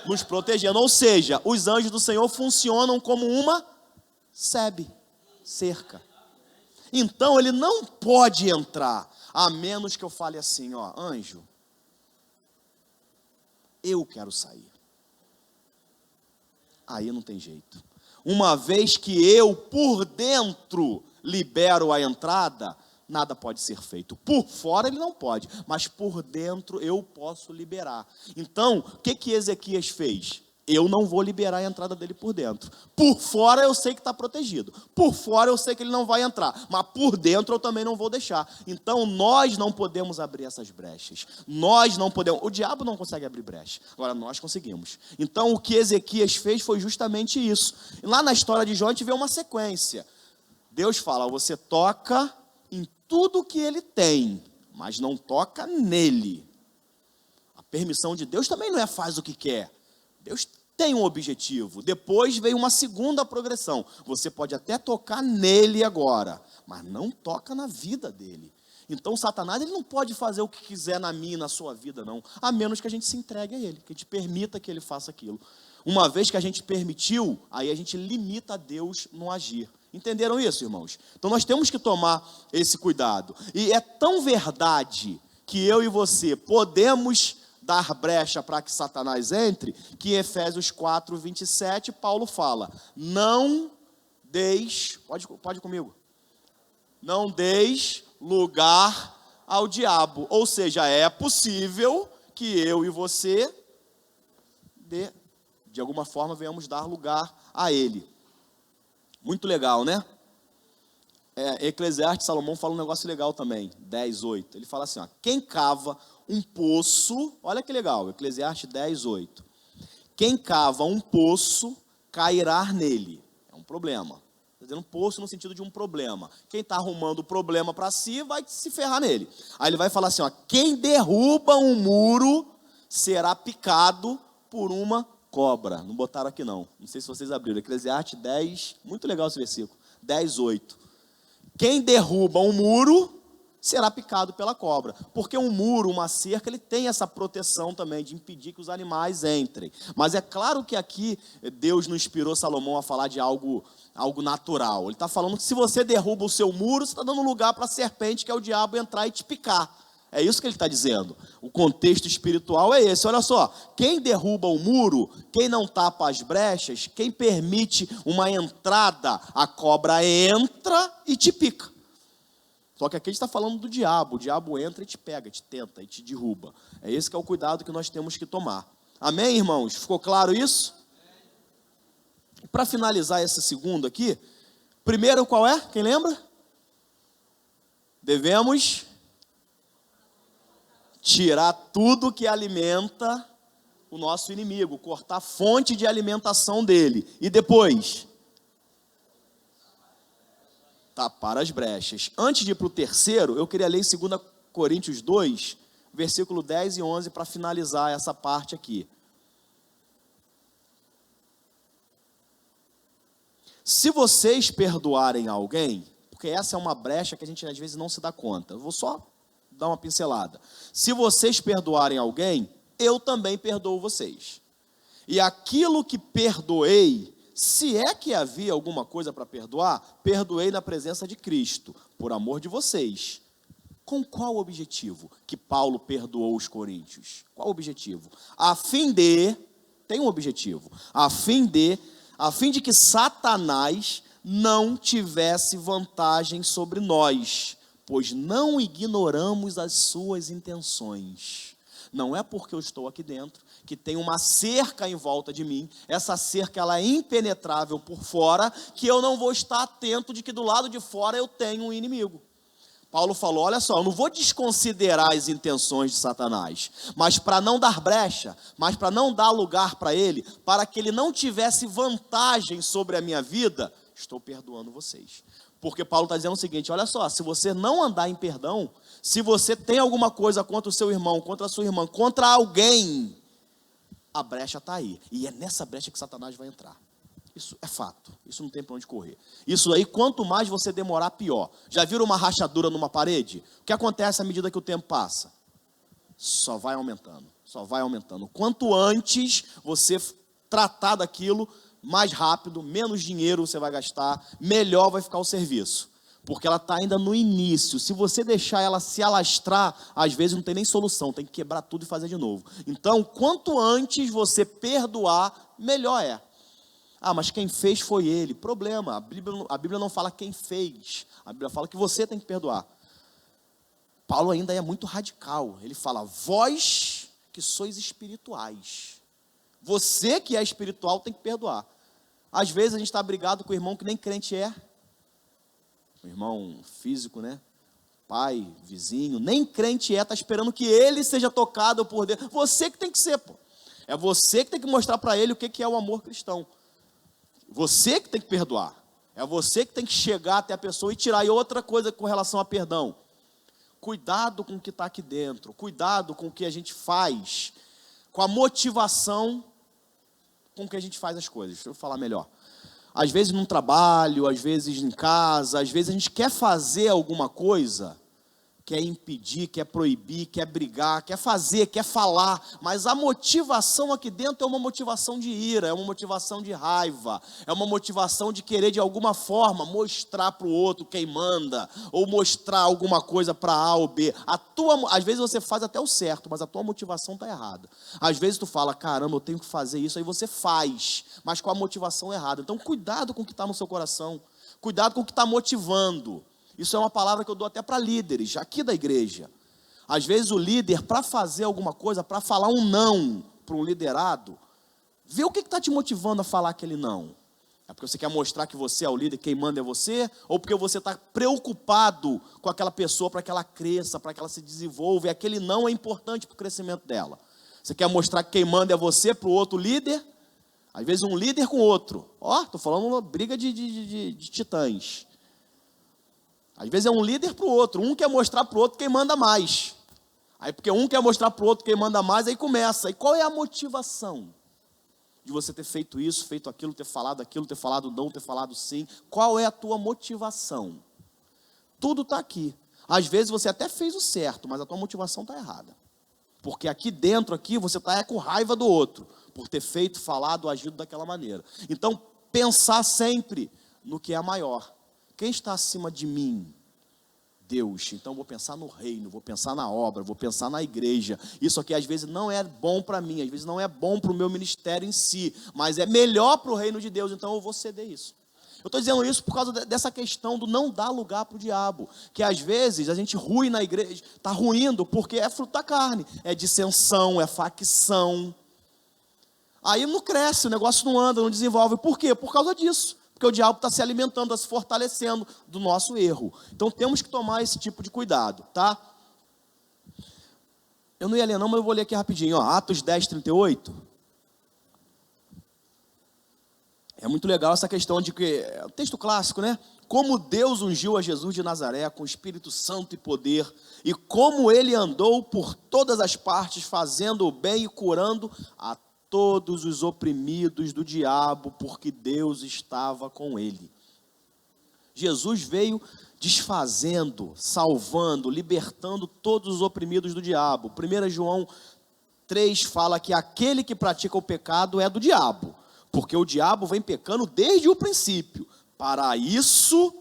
nos protegendo. Ou seja, os anjos do Senhor funcionam como uma cerca. Então ele não pode entrar, a menos que eu fale assim, ó, anjo, eu quero sair. Aí não tem jeito. Uma vez que eu, por dentro, libero a entrada, nada pode ser feito. Por fora ele não pode, mas por dentro eu posso liberar. Então, o que Ezequias fez? Eu não vou liberar a entrada dele por dentro. Por fora eu sei que está protegido. Por fora eu sei que ele não vai entrar. Mas por dentro eu também não vou deixar. Então nós não podemos abrir essas brechas. Nós não podemos. O diabo não consegue abrir brecha. Agora nós conseguimos. Então o que Ezequias fez foi justamente isso. E lá na história de Jó a gente vê uma sequência. Deus fala, você toca em tudo que ele tem, mas não toca nele. A permissão de Deus também não é faz o que quer. Deus tem um objetivo. Depois veio uma segunda progressão. Você pode até tocar nele agora, mas não toca na vida dele. Então Satanás ele não pode fazer o que quiser na minha e na sua vida, não. A menos que a gente se entregue a ele, que a gente permita que ele faça aquilo. Uma vez que a gente permitiu, aí a gente limita a Deus no agir. Entenderam isso, irmãos? Então nós temos que tomar esse cuidado. E é tão verdade que eu e você podemos dar brecha para que Satanás entre, que em Efésios 4, 27, Paulo fala, não deis, pode comigo, não deis lugar ao diabo. Ou seja, é possível que eu e você, de alguma forma, venhamos dar lugar a ele. Muito legal, né? Eclesiastes, Salomão fala um negócio legal também, 10:8. Ele fala assim, ó, quem cava um poço, olha que legal, Eclesiastes 10:8. Quem cava um poço, cairá nele. É um problema. Está dizendo poço no sentido de um problema. Quem está arrumando o problema para si, vai se ferrar nele. Aí ele vai falar assim, ó, quem derruba um muro, será picado por uma cobra. Não botaram aqui não. Não sei se vocês abriram. Eclesiastes 10, muito legal esse versículo. 10:8. Quem derruba um muro será picado pela cobra. Porque um muro, uma cerca, ele tem essa proteção também de impedir que os animais entrem. Mas é claro que aqui Deus não inspirou Salomão a falar de algo natural. Ele está falando que se você derruba o seu muro, você está dando lugar para a serpente, que é o diabo, entrar e te picar. É isso que ele está dizendo. O contexto espiritual é esse. Olha só, quem derruba o muro, quem não tapa as brechas, quem permite uma entrada, a cobra entra e te pica. Só que aqui a gente está falando do diabo. O diabo entra e te pega, te tenta e te derruba. É esse que é o cuidado que nós temos que tomar. Amém, irmãos? Ficou claro isso? Para finalizar esse segundo aqui, primeiro qual é? Quem lembra? Devemos tirar tudo que alimenta o nosso inimigo, cortar a fonte de alimentação dele. E depois, tapar as brechas. Antes de ir para o terceiro, eu queria ler em 2 Coríntios 2, versículo 10 e 11, para finalizar essa parte aqui. Se vocês perdoarem alguém, porque essa é uma brecha que a gente às vezes não se dá conta. Eu vou só dar uma pincelada. Se vocês perdoarem alguém, eu também perdoo vocês. E aquilo que perdoei, se é que havia alguma coisa para perdoar, perdoei na presença de Cristo, por amor de vocês. Com qual objetivo que Paulo perdoou os coríntios? Qual o objetivo? Tem um objetivo, a fim de que Satanás não tivesse vantagem sobre nós, pois não ignoramos as suas intenções. Não é porque eu estou aqui dentro, que tem uma cerca em volta de mim, essa cerca ela é impenetrável por fora, que eu não vou estar atento de que do lado de fora eu tenho um inimigo. Paulo falou, olha só, eu não vou desconsiderar as intenções de Satanás, mas para não dar brecha, mas para não dar lugar para ele, para que ele não tivesse vantagem sobre a minha vida, estou perdoando vocês. Porque Paulo está dizendo o seguinte, olha só, se você não andar em perdão, se você tem alguma coisa contra o seu irmão, contra a sua irmã, contra alguém, a brecha está aí. E é nessa brecha que Satanás vai entrar. Isso é fato, isso não tem para onde correr. Isso aí, quanto mais você demorar, pior. Já viram uma rachadura numa parede? O que acontece à medida que o tempo passa? Só vai aumentando, só vai aumentando. Quanto antes você tratar daquilo, mais rápido, menos dinheiro você vai gastar, melhor vai ficar o serviço. Porque ela está ainda no início. Se você deixar ela se alastrar, às vezes não tem nem solução, tem que quebrar tudo e fazer de novo. Então, quanto antes você perdoar, melhor é. Ah, mas quem fez foi ele. Problema, a Bíblia não fala quem fez. A Bíblia fala que você tem que perdoar. Paulo ainda é muito radical. Ele fala, vós que sois espirituais. Você que é espiritual tem que perdoar. Às vezes a gente está brigado com o irmão que nem crente é. O irmão físico, né? Pai, vizinho, nem crente é, está esperando que ele seja tocado por Deus. Você que tem que ser, pô. É você que tem que mostrar para ele o que é o amor cristão. Você que tem que perdoar. É você que tem que chegar até a pessoa e tirar. E outra coisa com relação a perdão. Cuidado com o que está aqui dentro. Cuidado com o que a gente faz. Com a motivação com que a gente faz as coisas. Deixa eu falar melhor. Às vezes no trabalho, às vezes em casa, às vezes a gente quer fazer alguma coisa, quer impedir, quer proibir, quer brigar, quer fazer, quer falar, mas a motivação aqui dentro é uma motivação de ira, é uma motivação de raiva, é uma motivação de querer de alguma forma mostrar para o outro quem manda, ou mostrar alguma coisa para A ou B. Às vezes você faz até o certo, mas a tua motivação está errada. Às vezes tu fala, caramba, eu tenho que fazer isso, aí você faz, mas com a motivação errada. Então cuidado com o que está no seu coração, cuidado com o que está motivando. Isso é uma palavra que eu dou até para líderes, aqui da igreja. Às vezes o líder, para fazer alguma coisa, para falar um não para um liderado, vê o que está te motivando a falar aquele não. É porque você quer mostrar que você é o líder, quem manda é você, ou porque você está preocupado com aquela pessoa para que ela cresça, para que ela se desenvolva, e aquele não é importante para o crescimento dela. Você quer mostrar que quem manda é você para o outro líder, às vezes um líder com outro. Estou falando uma briga de titãs. Às vezes é um líder para o outro, um quer mostrar para o outro quem manda mais. Aí porque um quer mostrar para o outro quem manda mais, aí começa. E qual é a motivação de você ter feito isso, feito aquilo, ter falado não, ter falado sim? Qual é a tua motivação? Tudo está aqui. Às vezes você até fez o certo, mas a tua motivação está errada. Porque aqui dentro, você está com raiva do outro, por ter feito, falado, agido daquela maneira. Então, pensar sempre no que é maior. Quem está acima de mim? Deus. Então vou pensar no reino, vou pensar na obra, vou pensar na igreja. Isso aqui às vezes não é bom para mim, às vezes não é bom para o meu ministério em si, mas é melhor para o reino de Deus, então eu vou ceder isso. Eu estou dizendo isso por causa dessa questão do não dar lugar para o diabo, que às vezes a gente rui na igreja, está ruindo porque é fruto da carne, é dissensão, é facção. Aí não cresce, o negócio não anda, não desenvolve. Por quê? Por causa disso. Porque o diabo está se alimentando, está se fortalecendo do nosso erro. Então temos que tomar esse tipo de cuidado, tá? Eu não ia ler não, mas eu vou ler aqui rapidinho. Atos 10, 38. É muito legal essa questão de que, é um texto clássico, né? Como Deus ungiu a Jesus de Nazaré com Espírito Santo e poder, e como ele andou por todas as partes, fazendo o bem e curando a todos os oprimidos do diabo, porque Deus estava com ele. Jesus veio desfazendo, salvando, libertando todos os oprimidos do diabo. 1 João 3 fala que aquele que pratica o pecado é do diabo, porque o diabo vem pecando desde o princípio. Para isso,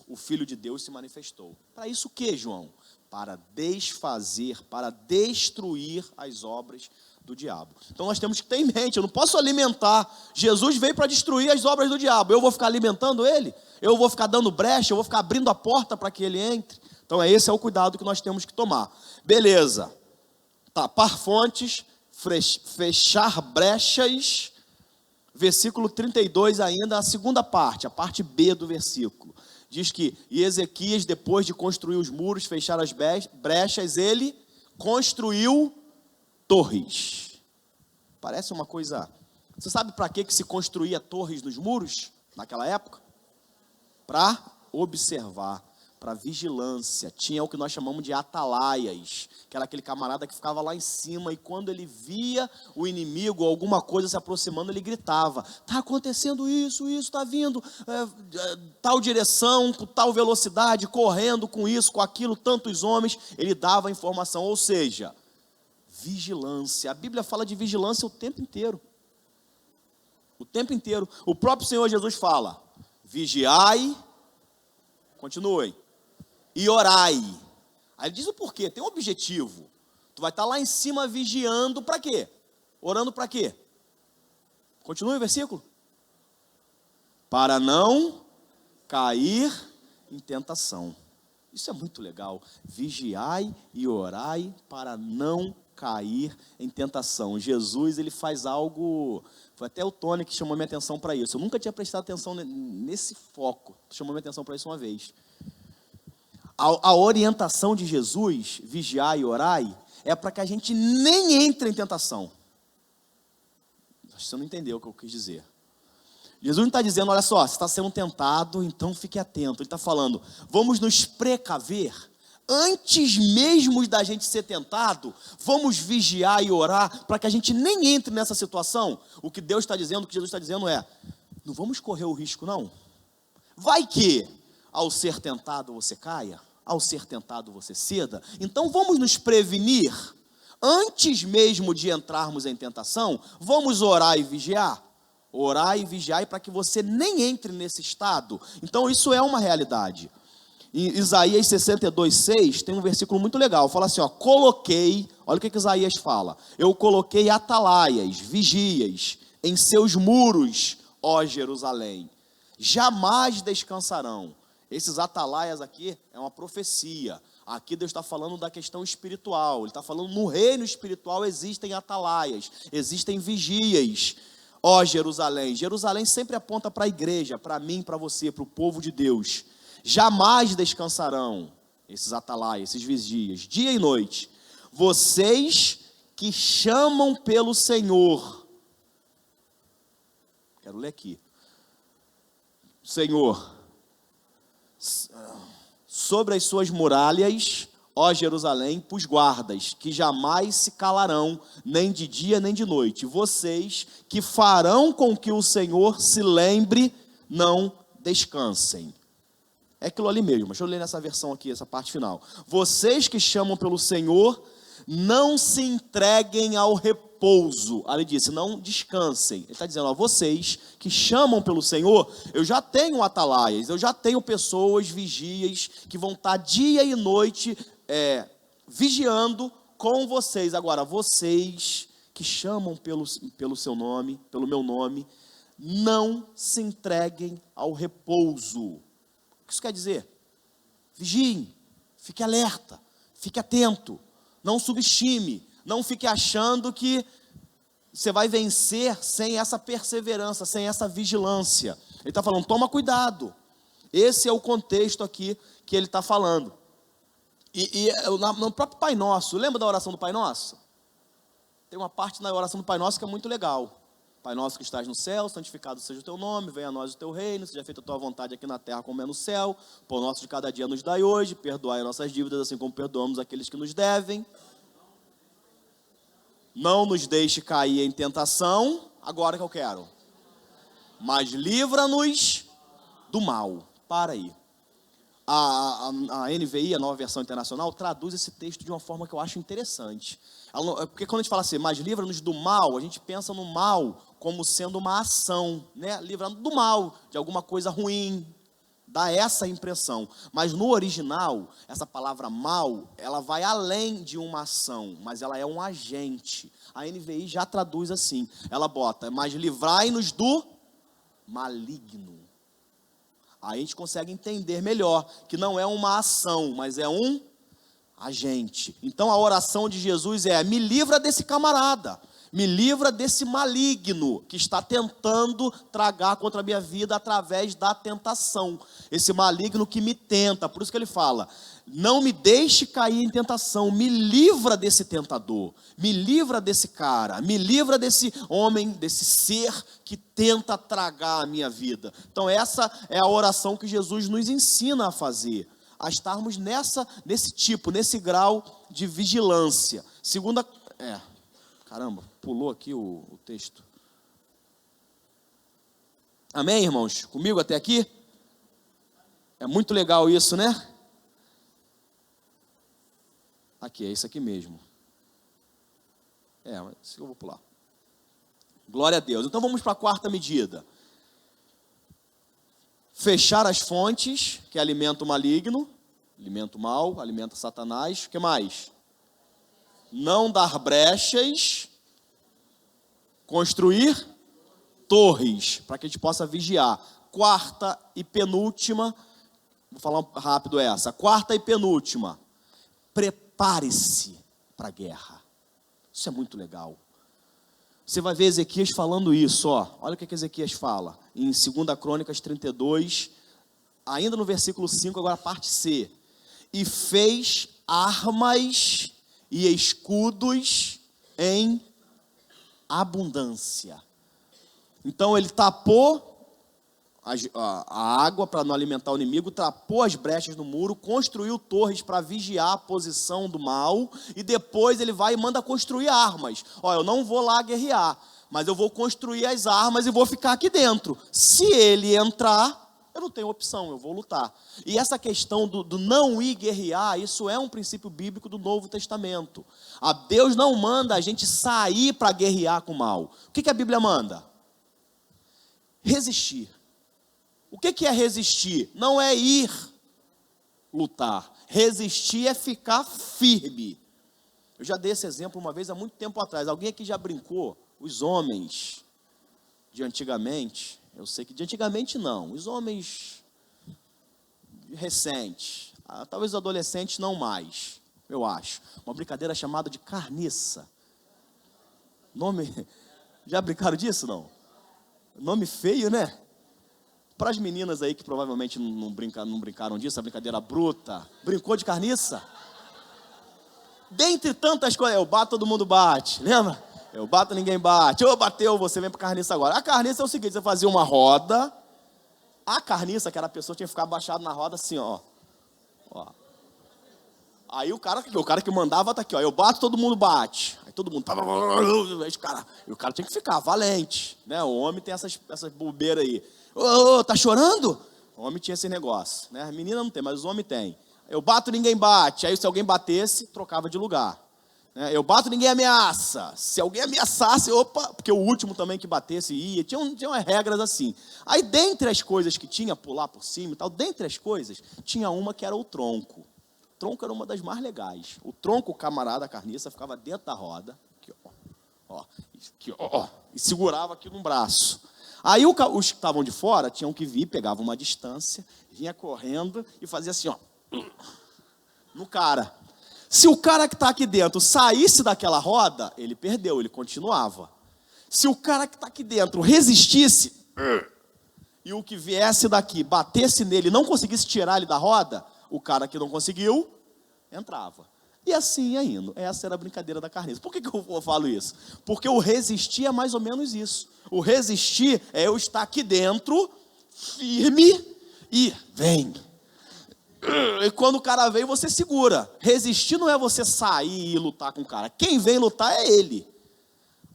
o Filho de Deus se manifestou. Para isso o que, João? Para desfazer, para destruir as obras do diabo. Então nós temos que ter em mente, eu não posso alimentar. Jesus veio para destruir as obras do diabo. Eu vou ficar alimentando ele? Eu vou ficar dando brecha? Eu vou ficar abrindo a porta para que ele entre? Então esse é o cuidado que nós temos que tomar. Beleza. Tapar fontes, fechar brechas. Versículo 32 ainda, a segunda parte, a parte B do versículo. Diz que, e Ezequias, depois de construir os muros, fechar as brechas, ele construiu torres. Parece uma coisa... Você sabe para que se construía torres nos muros, naquela época? Para observar, para vigilância. Tinha o que nós chamamos de atalaias, que era aquele camarada que ficava lá em cima, e quando ele via o inimigo, alguma coisa se aproximando, ele gritava: está acontecendo isso está vindo, tal direção, com tal velocidade, correndo com isso, com aquilo, tantos homens. Ele dava a informação, ou seja, vigilância. A Bíblia fala de vigilância o tempo inteiro. O tempo inteiro. O próprio Senhor Jesus fala: vigiai, continue, e orai. Aí ele diz o porquê, tem um objetivo. Tu vai estar lá em cima vigiando para quê? Orando para quê? Continue o versículo. Para não cair em tentação. Isso é muito legal. Vigiai e orai para não cair em tentação. Jesus, ele faz algo... Foi até o Tony que chamou minha atenção para isso. Eu nunca tinha prestado atenção nesse foco. Chamou minha atenção para isso uma vez. A orientação de Jesus, vigiai e orai, é para que a gente nem entre em tentação. Você não entendeu o que eu quis dizer. Jesus não está dizendo, olha só, você está sendo tentado, então fique atento. Ele está falando, vamos nos precaver. Antes mesmo da gente ser tentado, vamos vigiar e orar para que a gente nem entre nessa situação. O que Deus está dizendo, o que Jesus está dizendo é, não vamos correr o risco não. Vai que, ao ser tentado você caia, ao ser tentado você ceda. Então vamos nos prevenir. Antes mesmo de entrarmos em tentação, vamos orar e vigiar. Orar e vigiar para que você nem entre nesse estado. Então isso é uma realidade. Em Isaías 62:6 tem um versículo muito legal, fala assim, ó, coloquei, olha o que Isaías fala, eu coloquei atalaias, vigias, em seus muros, ó Jerusalém, jamais descansarão. Esses atalaias aqui é uma profecia, aqui Deus está falando da questão espiritual, Ele está falando no reino espiritual existem atalaias, existem vigias, ó Jerusalém. Jerusalém sempre aponta para a igreja, para mim, para você, para o povo de Deus. Jamais descansarão esses atalaias, esses vigias, dia e noite. Vocês que chamam pelo Senhor. Quero ler aqui. Senhor, sobre as suas muralhas, ó Jerusalém, pus guardas, que jamais se calarão, nem de dia nem de noite. Vocês que farão com que o Senhor se lembre, não descansem. É aquilo ali mesmo, deixa eu ler nessa versão aqui, essa parte final. Vocês que chamam pelo Senhor, não se entreguem ao repouso. Ali disse, não descansem. Ele está dizendo, ó, vocês que chamam pelo Senhor, eu já tenho atalaias, eu já tenho pessoas, vigias, que vão estar dia e noite vigiando com vocês. Agora, vocês que chamam pelo seu nome, pelo meu nome, não se entreguem ao repouso. O que isso quer dizer? Vigiem, fique alerta, fique atento, não subestime, não fique achando que você vai vencer sem essa perseverança, sem essa vigilância. Ele está falando, toma cuidado. Esse é o contexto aqui que ele está falando. E no próprio Pai Nosso, lembra da oração do Pai Nosso? Tem uma parte na oração do Pai Nosso que é muito legal. Pai nosso que estás no céu, santificado seja o teu nome, venha a nós o teu reino, seja feita a tua vontade aqui na terra como é no céu, pão nosso de cada dia nos dai hoje, perdoai as nossas dívidas assim como perdoamos aqueles que nos devem. Não nos deixe cair em tentação, agora que eu quero. Mas livra-nos do mal. Para aí. A NVI, a Nova Versão Internacional, traduz esse texto de uma forma que eu acho interessante. Porque quando a gente fala assim, mas livra-nos do mal, a gente pensa no mal como sendo uma ação, né? Livra-nos do mal, de alguma coisa ruim. Dá essa impressão. Mas no original, essa palavra mal, ela vai além de uma ação, mas ela é um agente. A NVI já traduz assim. Ela bota, mas livrai-nos do maligno. Aí a gente consegue entender melhor que não é uma ação, mas é um agente. Então a oração de Jesus é: me livra desse camarada, me livra desse maligno que está tentando tragar contra a minha vida através da tentação. Esse maligno que me tenta. Por isso que ele fala: não me deixe cair em tentação, me livra desse tentador, me livra desse cara, me livra desse homem, desse ser que tenta tragar a minha vida. Então essa é a oração que Jesus nos ensina a fazer, a estarmos nesse tipo, nesse grau de vigilância. Caramba, pulou aqui o texto. Amém, irmãos? Comigo até aqui? É muito legal isso, né? Aqui, é isso aqui mesmo. Isso que eu vou pular. Glória a Deus. Então vamos para a quarta medida. Fechar as fontes que alimentam o maligno, alimenta o mal, alimenta Satanás. O que mais? Não dar brechas, construir torres, para que a gente possa vigiar. Quarta e penúltima, vou falar rápido essa. Quarta e penúltima, prepare-se para a guerra. Isso é muito legal. Você vai ver Ezequias falando isso, ó. Olha o que Ezequias fala, em 2 Crônicas 32, ainda no versículo 5, agora a parte C. E fez armas e escudos em abundância. Então ele tapou a água para não alimentar o inimigo, tapou as brechas no muro, construiu torres para vigiar a posição do mal, e depois ele vai e manda construir armas. Eu não vou lá guerrear, mas eu vou construir as armas e vou ficar aqui dentro. Se ele entrar, eu não tenho opção, eu vou lutar. E essa questão do não ir guerrear, isso é um princípio bíblico do Novo Testamento. Deus não manda a gente sair para guerrear com o mal. O que a Bíblia manda? Resistir. O que é resistir? Não é ir lutar. Resistir é ficar firme. Eu já dei esse exemplo uma vez há muito tempo atrás. Alguém aqui já brincou? Os homens de antigamente, eu sei que de antigamente não, os homens recentes, talvez os adolescentes não mais, eu acho. Uma brincadeira chamada de carniça. Já brincaram disso, não? Nome feio, né? Para as meninas aí que provavelmente não brincaram disso, a brincadeira bruta, brincou de carniça? Dentre tantas coisas, eu bato, todo mundo bate, lembra? Eu bato, ninguém bate. Bateu, você vem para carniça agora. A carniça é o seguinte: você fazia uma roda, a carniça, que era a pessoa, tinha que ficar abaixado na roda assim, ó. Aí o cara que mandava tá aqui, ó. Eu bato, todo mundo bate. Aí todo mundo, e o cara tinha que ficar valente, né? O homem tem essas bobeiras aí. Tá chorando? O homem tinha esse negócio, né? A menina não tem, mas o homem tem. Eu bato, ninguém bate. Aí se alguém batesse, trocava de lugar. Eu bato, ninguém ameaça. Se alguém ameaçasse, porque o último também que batesse ia. Tinha umas regras assim. Aí dentre as coisas que tinha, pular por cima e tal, dentre as coisas, tinha uma que era o tronco. O tronco era uma das mais legais. O tronco, o camarada, a carniça, ficava dentro da roda, aqui, e segurava aqui no braço. Aí os que estavam de fora tinham que vir, pegavam uma distância, vinha correndo e fazia assim, no cara. Se o cara que está aqui dentro saísse daquela roda, ele perdeu, ele continuava. Se o cara que está aqui dentro resistisse, e o que viesse daqui batesse nele, não conseguisse tirar ele da roda, o cara que não conseguiu, entrava. E assim ia indo. Essa era a brincadeira da carniça. Por que eu falo isso? Porque o resistir é mais ou menos isso. O resistir é eu estar aqui dentro, firme, e vem. E quando o cara vem, você segura. Resistir não é você sair e lutar com o cara. Quem vem lutar é ele.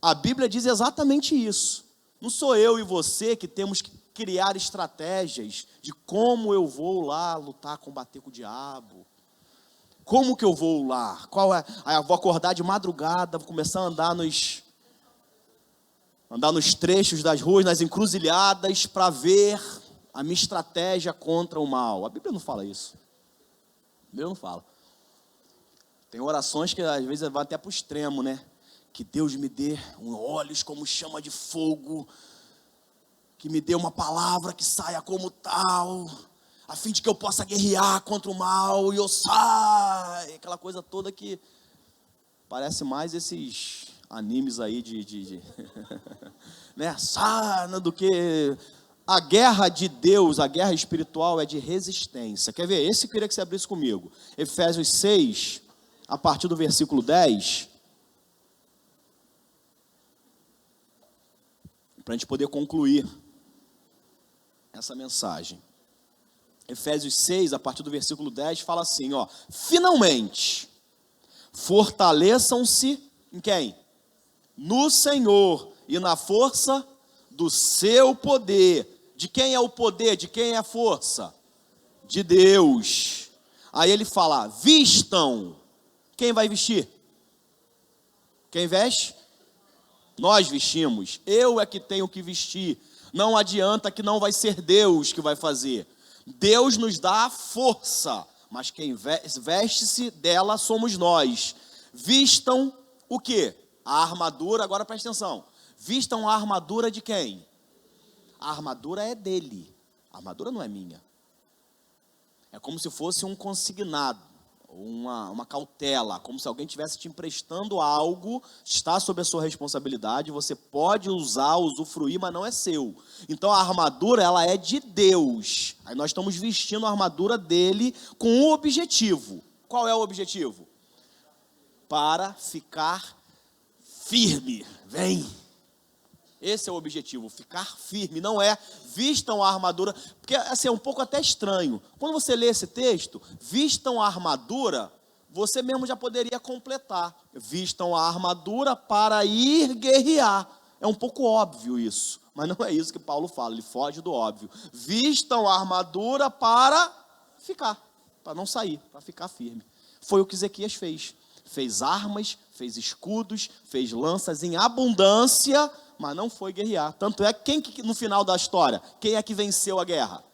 A Bíblia diz exatamente isso. Não sou eu e você que temos que criar estratégias de como eu vou lá lutar, combater com o diabo. Como que eu vou lá? Qual é? Aí eu vou acordar de madrugada, vou começar a andar nos trechos das ruas, nas encruzilhadas, para ver a minha estratégia contra o mal. A Bíblia não fala isso. A Bíblia não fala. Tem orações que às vezes vão até para o extremo, né? Que Deus me dê olhos como chama de fogo, que me dê uma palavra que saia como tal, a fim de que eu possa guerrear contra o mal, e eu saio, aquela coisa toda que parece mais esses animes aí né, sana, do que a guerra de Deus, a guerra espiritual é de resistência. Quer ver? Esse eu queria que você abrisse comigo. Efésios 6, a partir do versículo 10, para a gente poder concluir essa mensagem. Efésios 6, a partir do versículo 10, fala assim, ó: finalmente, fortaleçam-se em quem? No Senhor e na força do seu poder. De quem é o poder? De quem é a força? De Deus. Aí ele fala, vistam. Quem vai vestir? Quem veste? Nós vestimos. Eu é que tenho que vestir. Não adianta que não vai ser Deus que vai fazer. Deus nos dá a força, mas quem veste-se dela somos nós. Vistam o quê? A armadura, agora presta atenção. Vistam a armadura de quem? A armadura é dele. A armadura não é minha. É como se fosse um consignado, uma cautela, como se alguém estivesse te emprestando algo, está sob a sua responsabilidade, você pode usar, usufruir, mas não é seu. Então a armadura, ela é de Deus. Aí nós estamos vestindo a armadura dele com um objetivo. Qual é o objetivo? Para ficar firme. Vem. Esse é o objetivo, ficar firme. Não é vistam a armadura, porque assim, é um pouco até estranho. Quando você lê esse texto, vistam a armadura, você mesmo já poderia completar. Vistam a armadura para ir guerrear. É um pouco óbvio isso, mas não é isso que Paulo fala, ele foge do óbvio. Vistam a armadura para ficar, para não sair, para ficar firme. Foi o que Ezequias fez. Fez armas, fez escudos, fez lanças em abundância, mas não foi guerrear. Tanto é que no final da história, quem é que venceu a guerra?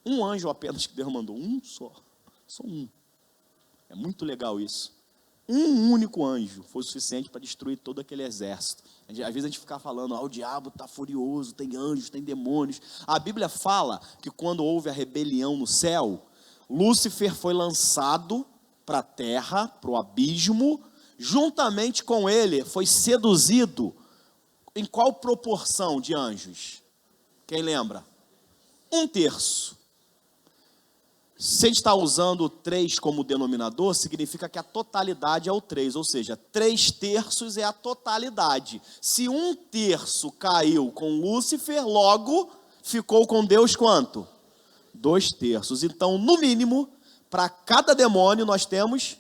Um anjo apenas que Deus mandou, um só um. É muito legal isso. Um único anjo foi o suficiente para destruir todo aquele exército. Às vezes a gente fica falando, o diabo está furioso, tem anjos, tem demônios. A Bíblia fala que quando houve a rebelião no céu, Lúcifer foi lançado para a terra, para o abismo, juntamente com ele foi seduzido. Em qual proporção de anjos? Quem lembra? 1/3. Se a gente está usando 3 como denominador, significa que a totalidade é o 3, ou seja, 3/3 é a totalidade. Se 1/3 caiu com Lúcifer, logo ficou com Deus quanto? 2/3. Então, no mínimo, para cada demônio nós temos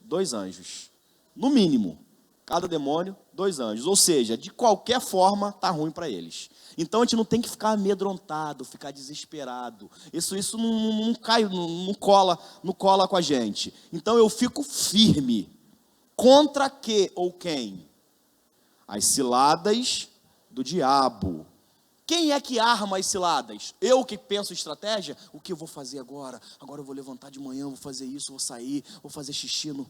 2 anjos. No mínimo, cada demônio, 2 anjos. Ou seja, de qualquer forma, está ruim para eles. Então a gente não tem que ficar amedrontado, ficar desesperado. Isso não cai, não cola com a gente. Então eu fico firme. Contra que ou quem? As ciladas do diabo. Quem é que arma as ciladas? Eu que penso em estratégia? O que eu vou fazer agora? Agora eu vou levantar de manhã, vou fazer isso, vou sair, vou fazer xixi no...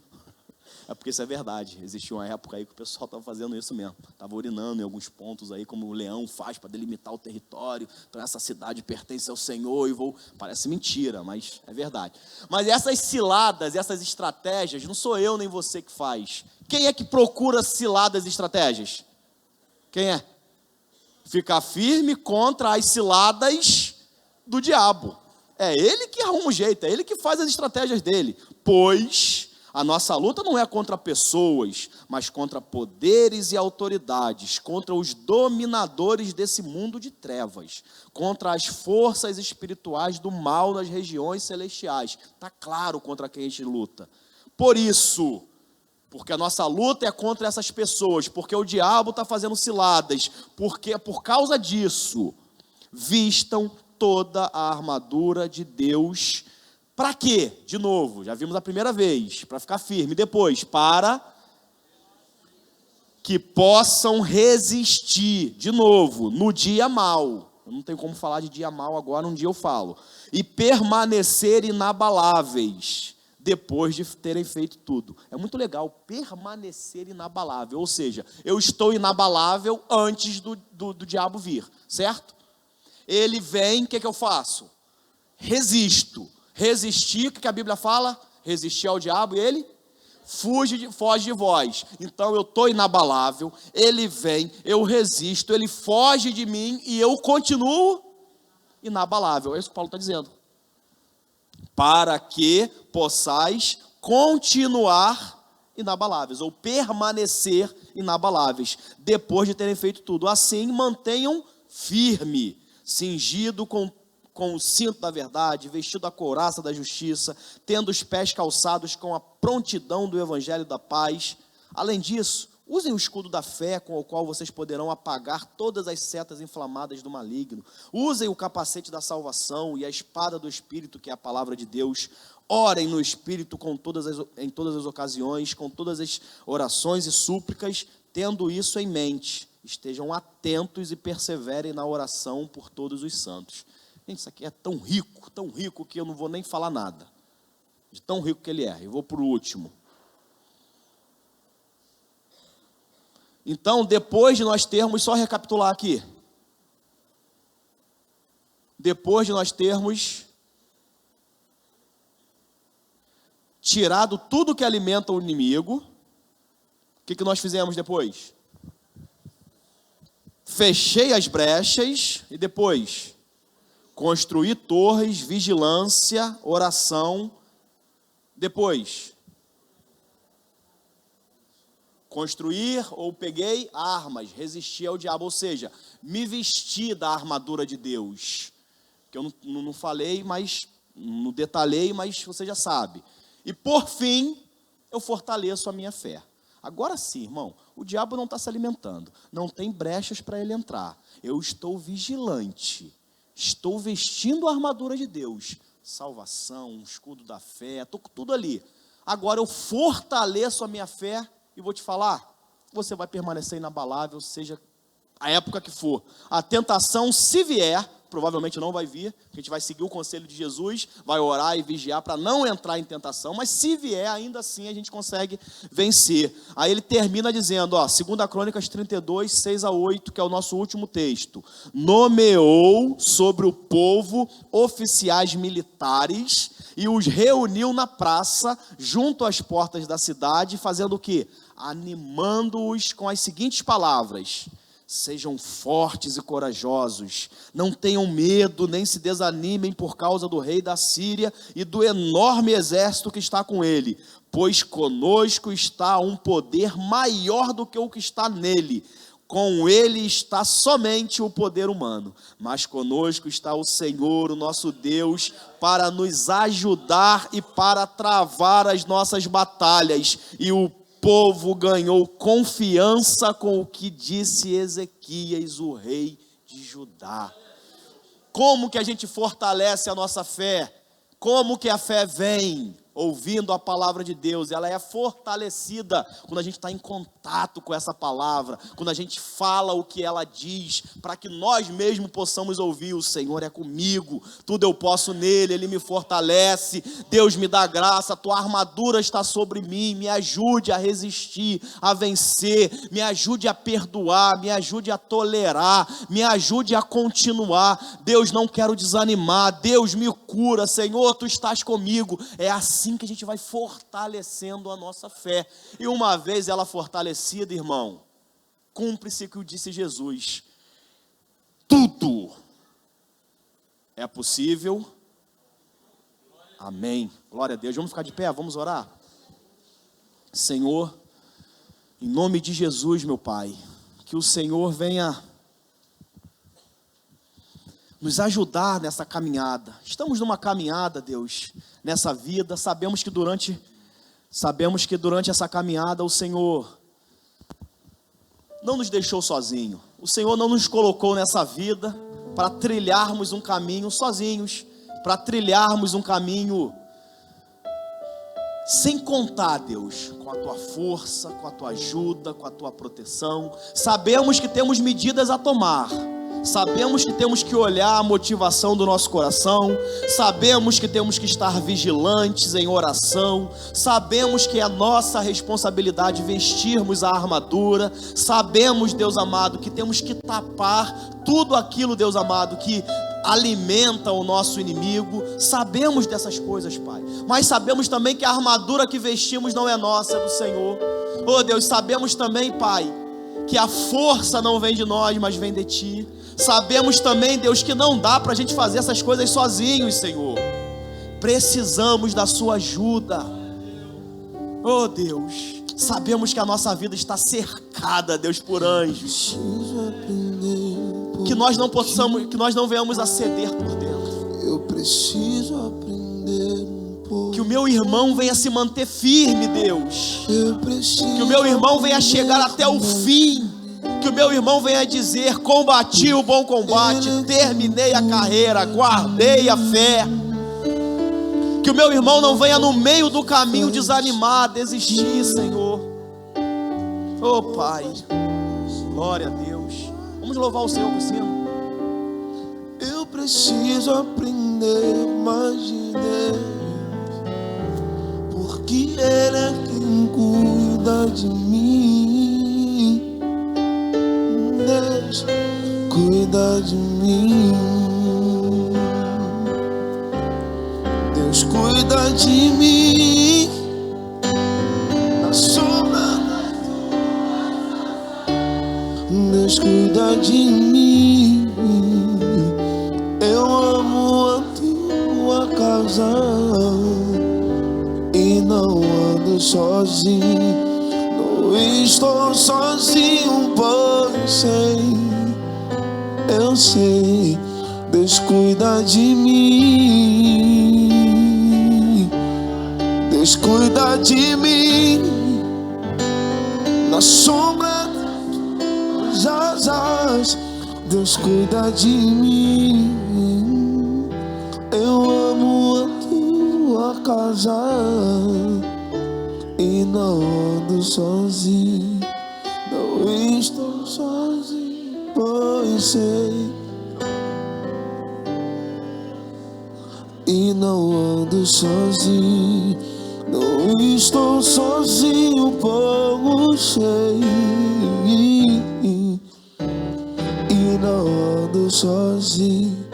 É porque isso é verdade. Existia uma época aí que o pessoal estava fazendo isso mesmo. Estava urinando em alguns pontos aí, como o leão faz para delimitar o território. Então essa cidade pertence ao Senhor e vou... Parece mentira, mas é verdade. Mas essas ciladas, essas estratégias, não sou eu nem você que faz. Quem é que procura ciladas e estratégias? Quem é? Ficar firme contra as ciladas do diabo. É ele que arruma um jeito, é ele que faz as estratégias dele. Pois a nossa luta não é contra pessoas, mas contra poderes e autoridades, contra os dominadores desse mundo de trevas, contra as forças espirituais do mal nas regiões celestiais. Está claro contra quem a gente luta. Por isso, Porque a nossa luta é contra essas pessoas, porque o diabo está fazendo ciladas, porque por causa disso, vistam toda a armadura de Deus. Para quê? De novo, já vimos a primeira vez, para ficar firme. Depois, para que possam resistir, de novo, no dia mau. Eu não tenho como falar de dia mau agora, um dia eu falo. E permanecer inabaláveis, depois de terem feito tudo. É muito legal, permanecer inabalável. Ou seja, eu estou inabalável antes do diabo vir, certo? Ele vem, o que eu faço? Resisto. Resistir, o que a Bíblia fala? Resistir ao diabo e ele foge de vós. Então eu estou inabalável, ele vem, eu resisto, ele foge de mim e eu continuo inabalável. É isso que Paulo está dizendo. Para que possais continuar inabaláveis, ou permanecer inabaláveis, depois de terem feito tudo. Assim, mantenham firme, cingido com o cinto da verdade, vestido a couraça da justiça, tendo os pés calçados com a prontidão do evangelho da paz. Além disso, usem o escudo da fé, com o qual vocês poderão apagar todas as setas inflamadas do maligno. Usem o capacete da salvação e a espada do Espírito, que é a palavra de Deus. Orem no Espírito em todas as ocasiões, com todas as orações e súplicas, tendo isso em mente. Estejam atentos e perseverem na oração por todos os santos. Gente, isso aqui é tão rico que eu não vou nem falar nada. De tão rico que ele é. Eu vou para o último. Então, depois de nós termos, só recapitular aqui. Depois de nós termos tirado tudo que alimenta o inimigo, o que nós fizemos depois? Fechei as brechas e depois construir torres, vigilância, oração. Depois, construir ou peguei armas, resistir ao diabo, ou seja, me vestir da armadura de Deus. Que eu não falei, mas não detalhei, mas você já sabe. E por fim, eu fortaleço a minha fé. Agora sim, irmão, o diabo não está se alimentando, não tem brechas para ele entrar. Eu estou vigilante. Estou vestindo a armadura de Deus, salvação, escudo da fé, estou com tudo ali. Agora eu fortaleço a minha fé e vou te falar, você vai permanecer inabalável, seja a época que for. A tentação, se vier, provavelmente não vai vir, a gente vai seguir o conselho de Jesus, vai orar e vigiar para não entrar em tentação, mas se vier, ainda assim a gente consegue vencer. Aí ele termina dizendo, 2 Crônicas 32, 6-8, que é o nosso último texto. Nomeou sobre o povo oficiais militares e os reuniu na praça, junto às portas da cidade, fazendo o quê? Animando-os com as seguintes palavras: sejam fortes e corajosos, não tenham medo, nem se desanimem por causa do rei da Síria e do enorme exército que está com ele, pois conosco está um poder maior do que o que está nele. Com ele está somente o poder humano, mas conosco está o Senhor, o nosso Deus, para nos ajudar e para travar as nossas batalhas. E o povo ganhou confiança com o que disse Ezequias, o rei de Judá. Como que a gente fortalece a nossa fé? Como que a fé vem? Ouvindo a palavra de Deus. Ela é fortalecida quando a gente está em contato com essa palavra, quando a gente fala o que ela diz, para que nós mesmos possamos ouvir: o Senhor é comigo, tudo eu posso nele, ele me fortalece, Deus me dá graça, a tua armadura está sobre mim, me ajude a resistir, a vencer, me ajude a perdoar, me ajude a tolerar, me ajude a continuar. Deus, não quero desanimar, Deus me cura, Senhor, tu estás comigo. É assim que a gente vai fortalecendo a nossa fé. E uma vez ela fortalecida, irmão, cumpre-se o que disse Jesus: tudo é possível. Amém. Glória a Deus. Vamos ficar de pé, vamos orar. Senhor, em nome de Jesus, meu Pai, que o Senhor venha nos ajudar nessa caminhada. Estamos numa caminhada, Deus, nessa vida. Sabemos que durante Sabemos que durante essa caminhada o Senhor não nos deixou sozinho. O Senhor não nos colocou nessa vida para trilharmos um caminho sozinhos, para trilharmos um caminho sem contar, Deus, com a tua força, com a tua ajuda, com a tua proteção. Sabemos que temos medidas a tomar, sabemos que temos que olhar a motivação do nosso coração, sabemos que temos que estar vigilantes em oração, sabemos que é nossa responsabilidade vestirmos a armadura, sabemos, Deus amado, que temos que tapar tudo aquilo, Deus amado, que alimenta o nosso inimigo. Sabemos dessas coisas, Pai, mas sabemos também que a armadura que vestimos não é nossa, é do Senhor. Oh Deus, sabemos também, Pai, que a força não vem de nós, mas vem de Ti. Sabemos também, Deus, que não dá para a gente fazer essas coisas sozinhos, Senhor. Precisamos da Sua ajuda. Oh Deus, sabemos que a nossa vida está cercada, Deus, por anjos, que nós não possamos, que nós não venhamos a ceder por dentro. Eu preciso aprender um pouco. Que o meu irmão venha se manter firme, Deus. Eu preciso Que o meu irmão venha chegar até o fim. Que o meu irmão venha dizer: combati o bom combate, terminei a carreira, guardei a fé. Que o meu irmão não venha no meio do caminho desanimar, desistir, Senhor. Oh Pai, glória a Deus. Vamos louvar o Senhor por cima. Eu preciso aprender mais de Deus, porque Ele é quem cuida de mim. Deus cuida de mim. Deus cuida de mim na sombra. Deus cuida de mim. Eu amo a tua casa e não ando sozinho. Não estou sozinho, pois eu sei, Deus cuida de mim. Deus cuida de mim na sombra das asas. Deus cuida de mim. Eu amo a tua casa e não ando sozinho. Não estou sozinho, pois sei, e não ando sozinho. Não estou sozinho, pois sei, e não ando sozinho.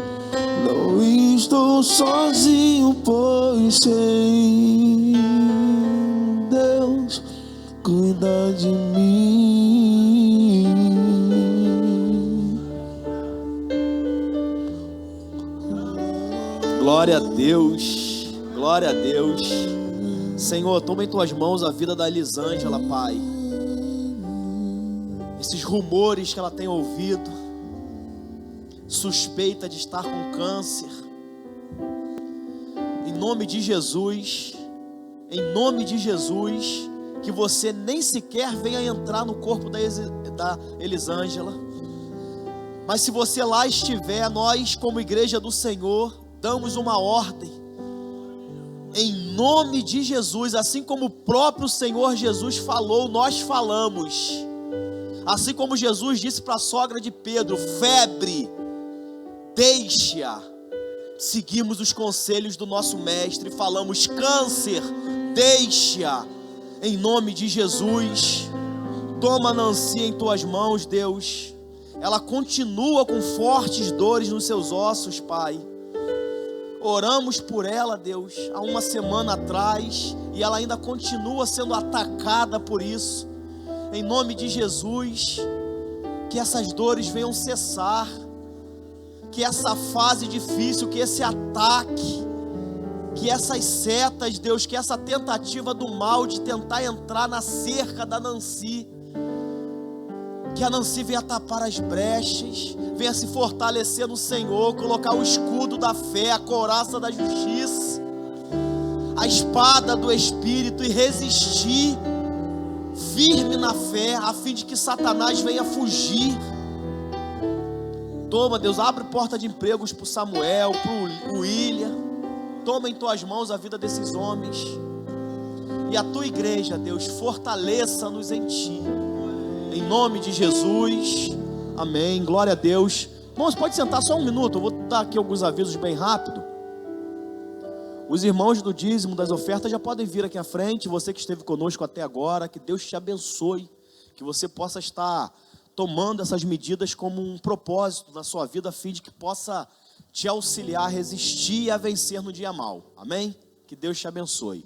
Não estou sozinho, pois sei, Deus cuida de mim. Glória a Deus, glória a Deus. Senhor, toma em tuas mãos a vida da Elisângela, Pai. Esses rumores que ela tem ouvido, suspeita de estar com câncer, em nome de Jesus, que você nem sequer venha entrar no corpo da Elisângela. Mas se você lá estiver, nós como igreja do Senhor damos uma ordem, em nome de Jesus, assim como o próprio Senhor Jesus falou, nós falamos. Assim como Jesus disse para a sogra de Pedro: febre, deixe-a. Seguimos os conselhos do nosso mestre e falamos: câncer, deixe-a. Em nome de Jesus, toma Nancy em tuas mãos, Deus. Ela continua com fortes dores nos seus ossos, Pai. Oramos por ela, Deus, há uma semana atrás, e ela ainda continua sendo atacada por isso. Em nome de Jesus, que essas dores venham cessar, que essa fase difícil, que esse ataque, que essas setas, Deus, que essa tentativa do mal de tentar entrar na cerca da Nancy, que a Nancy venha tapar as brechas, venha se fortalecer no Senhor, colocar o escudo da fé, a couraça da justiça, a a espada do Espírito e resistir firme na fé, a fim de que Satanás venha fugir. Toma, Deus, abre porta de empregos para o Samuel, para o William. Toma em tuas mãos a vida desses homens. E a tua igreja, Deus, fortaleça-nos em ti. Em nome de Jesus. Amém. Glória a Deus. Irmãos, pode sentar só um minuto. Eu vou dar aqui alguns avisos bem rápido. Os irmãos do dízimo, das ofertas, já podem vir aqui à frente. Você que esteve conosco até agora, que Deus te abençoe. Que você possa estar tomando essas medidas como um propósito na sua vida, a fim de que possa te auxiliar a resistir e a vencer no dia mau. Amém? Que Deus te abençoe.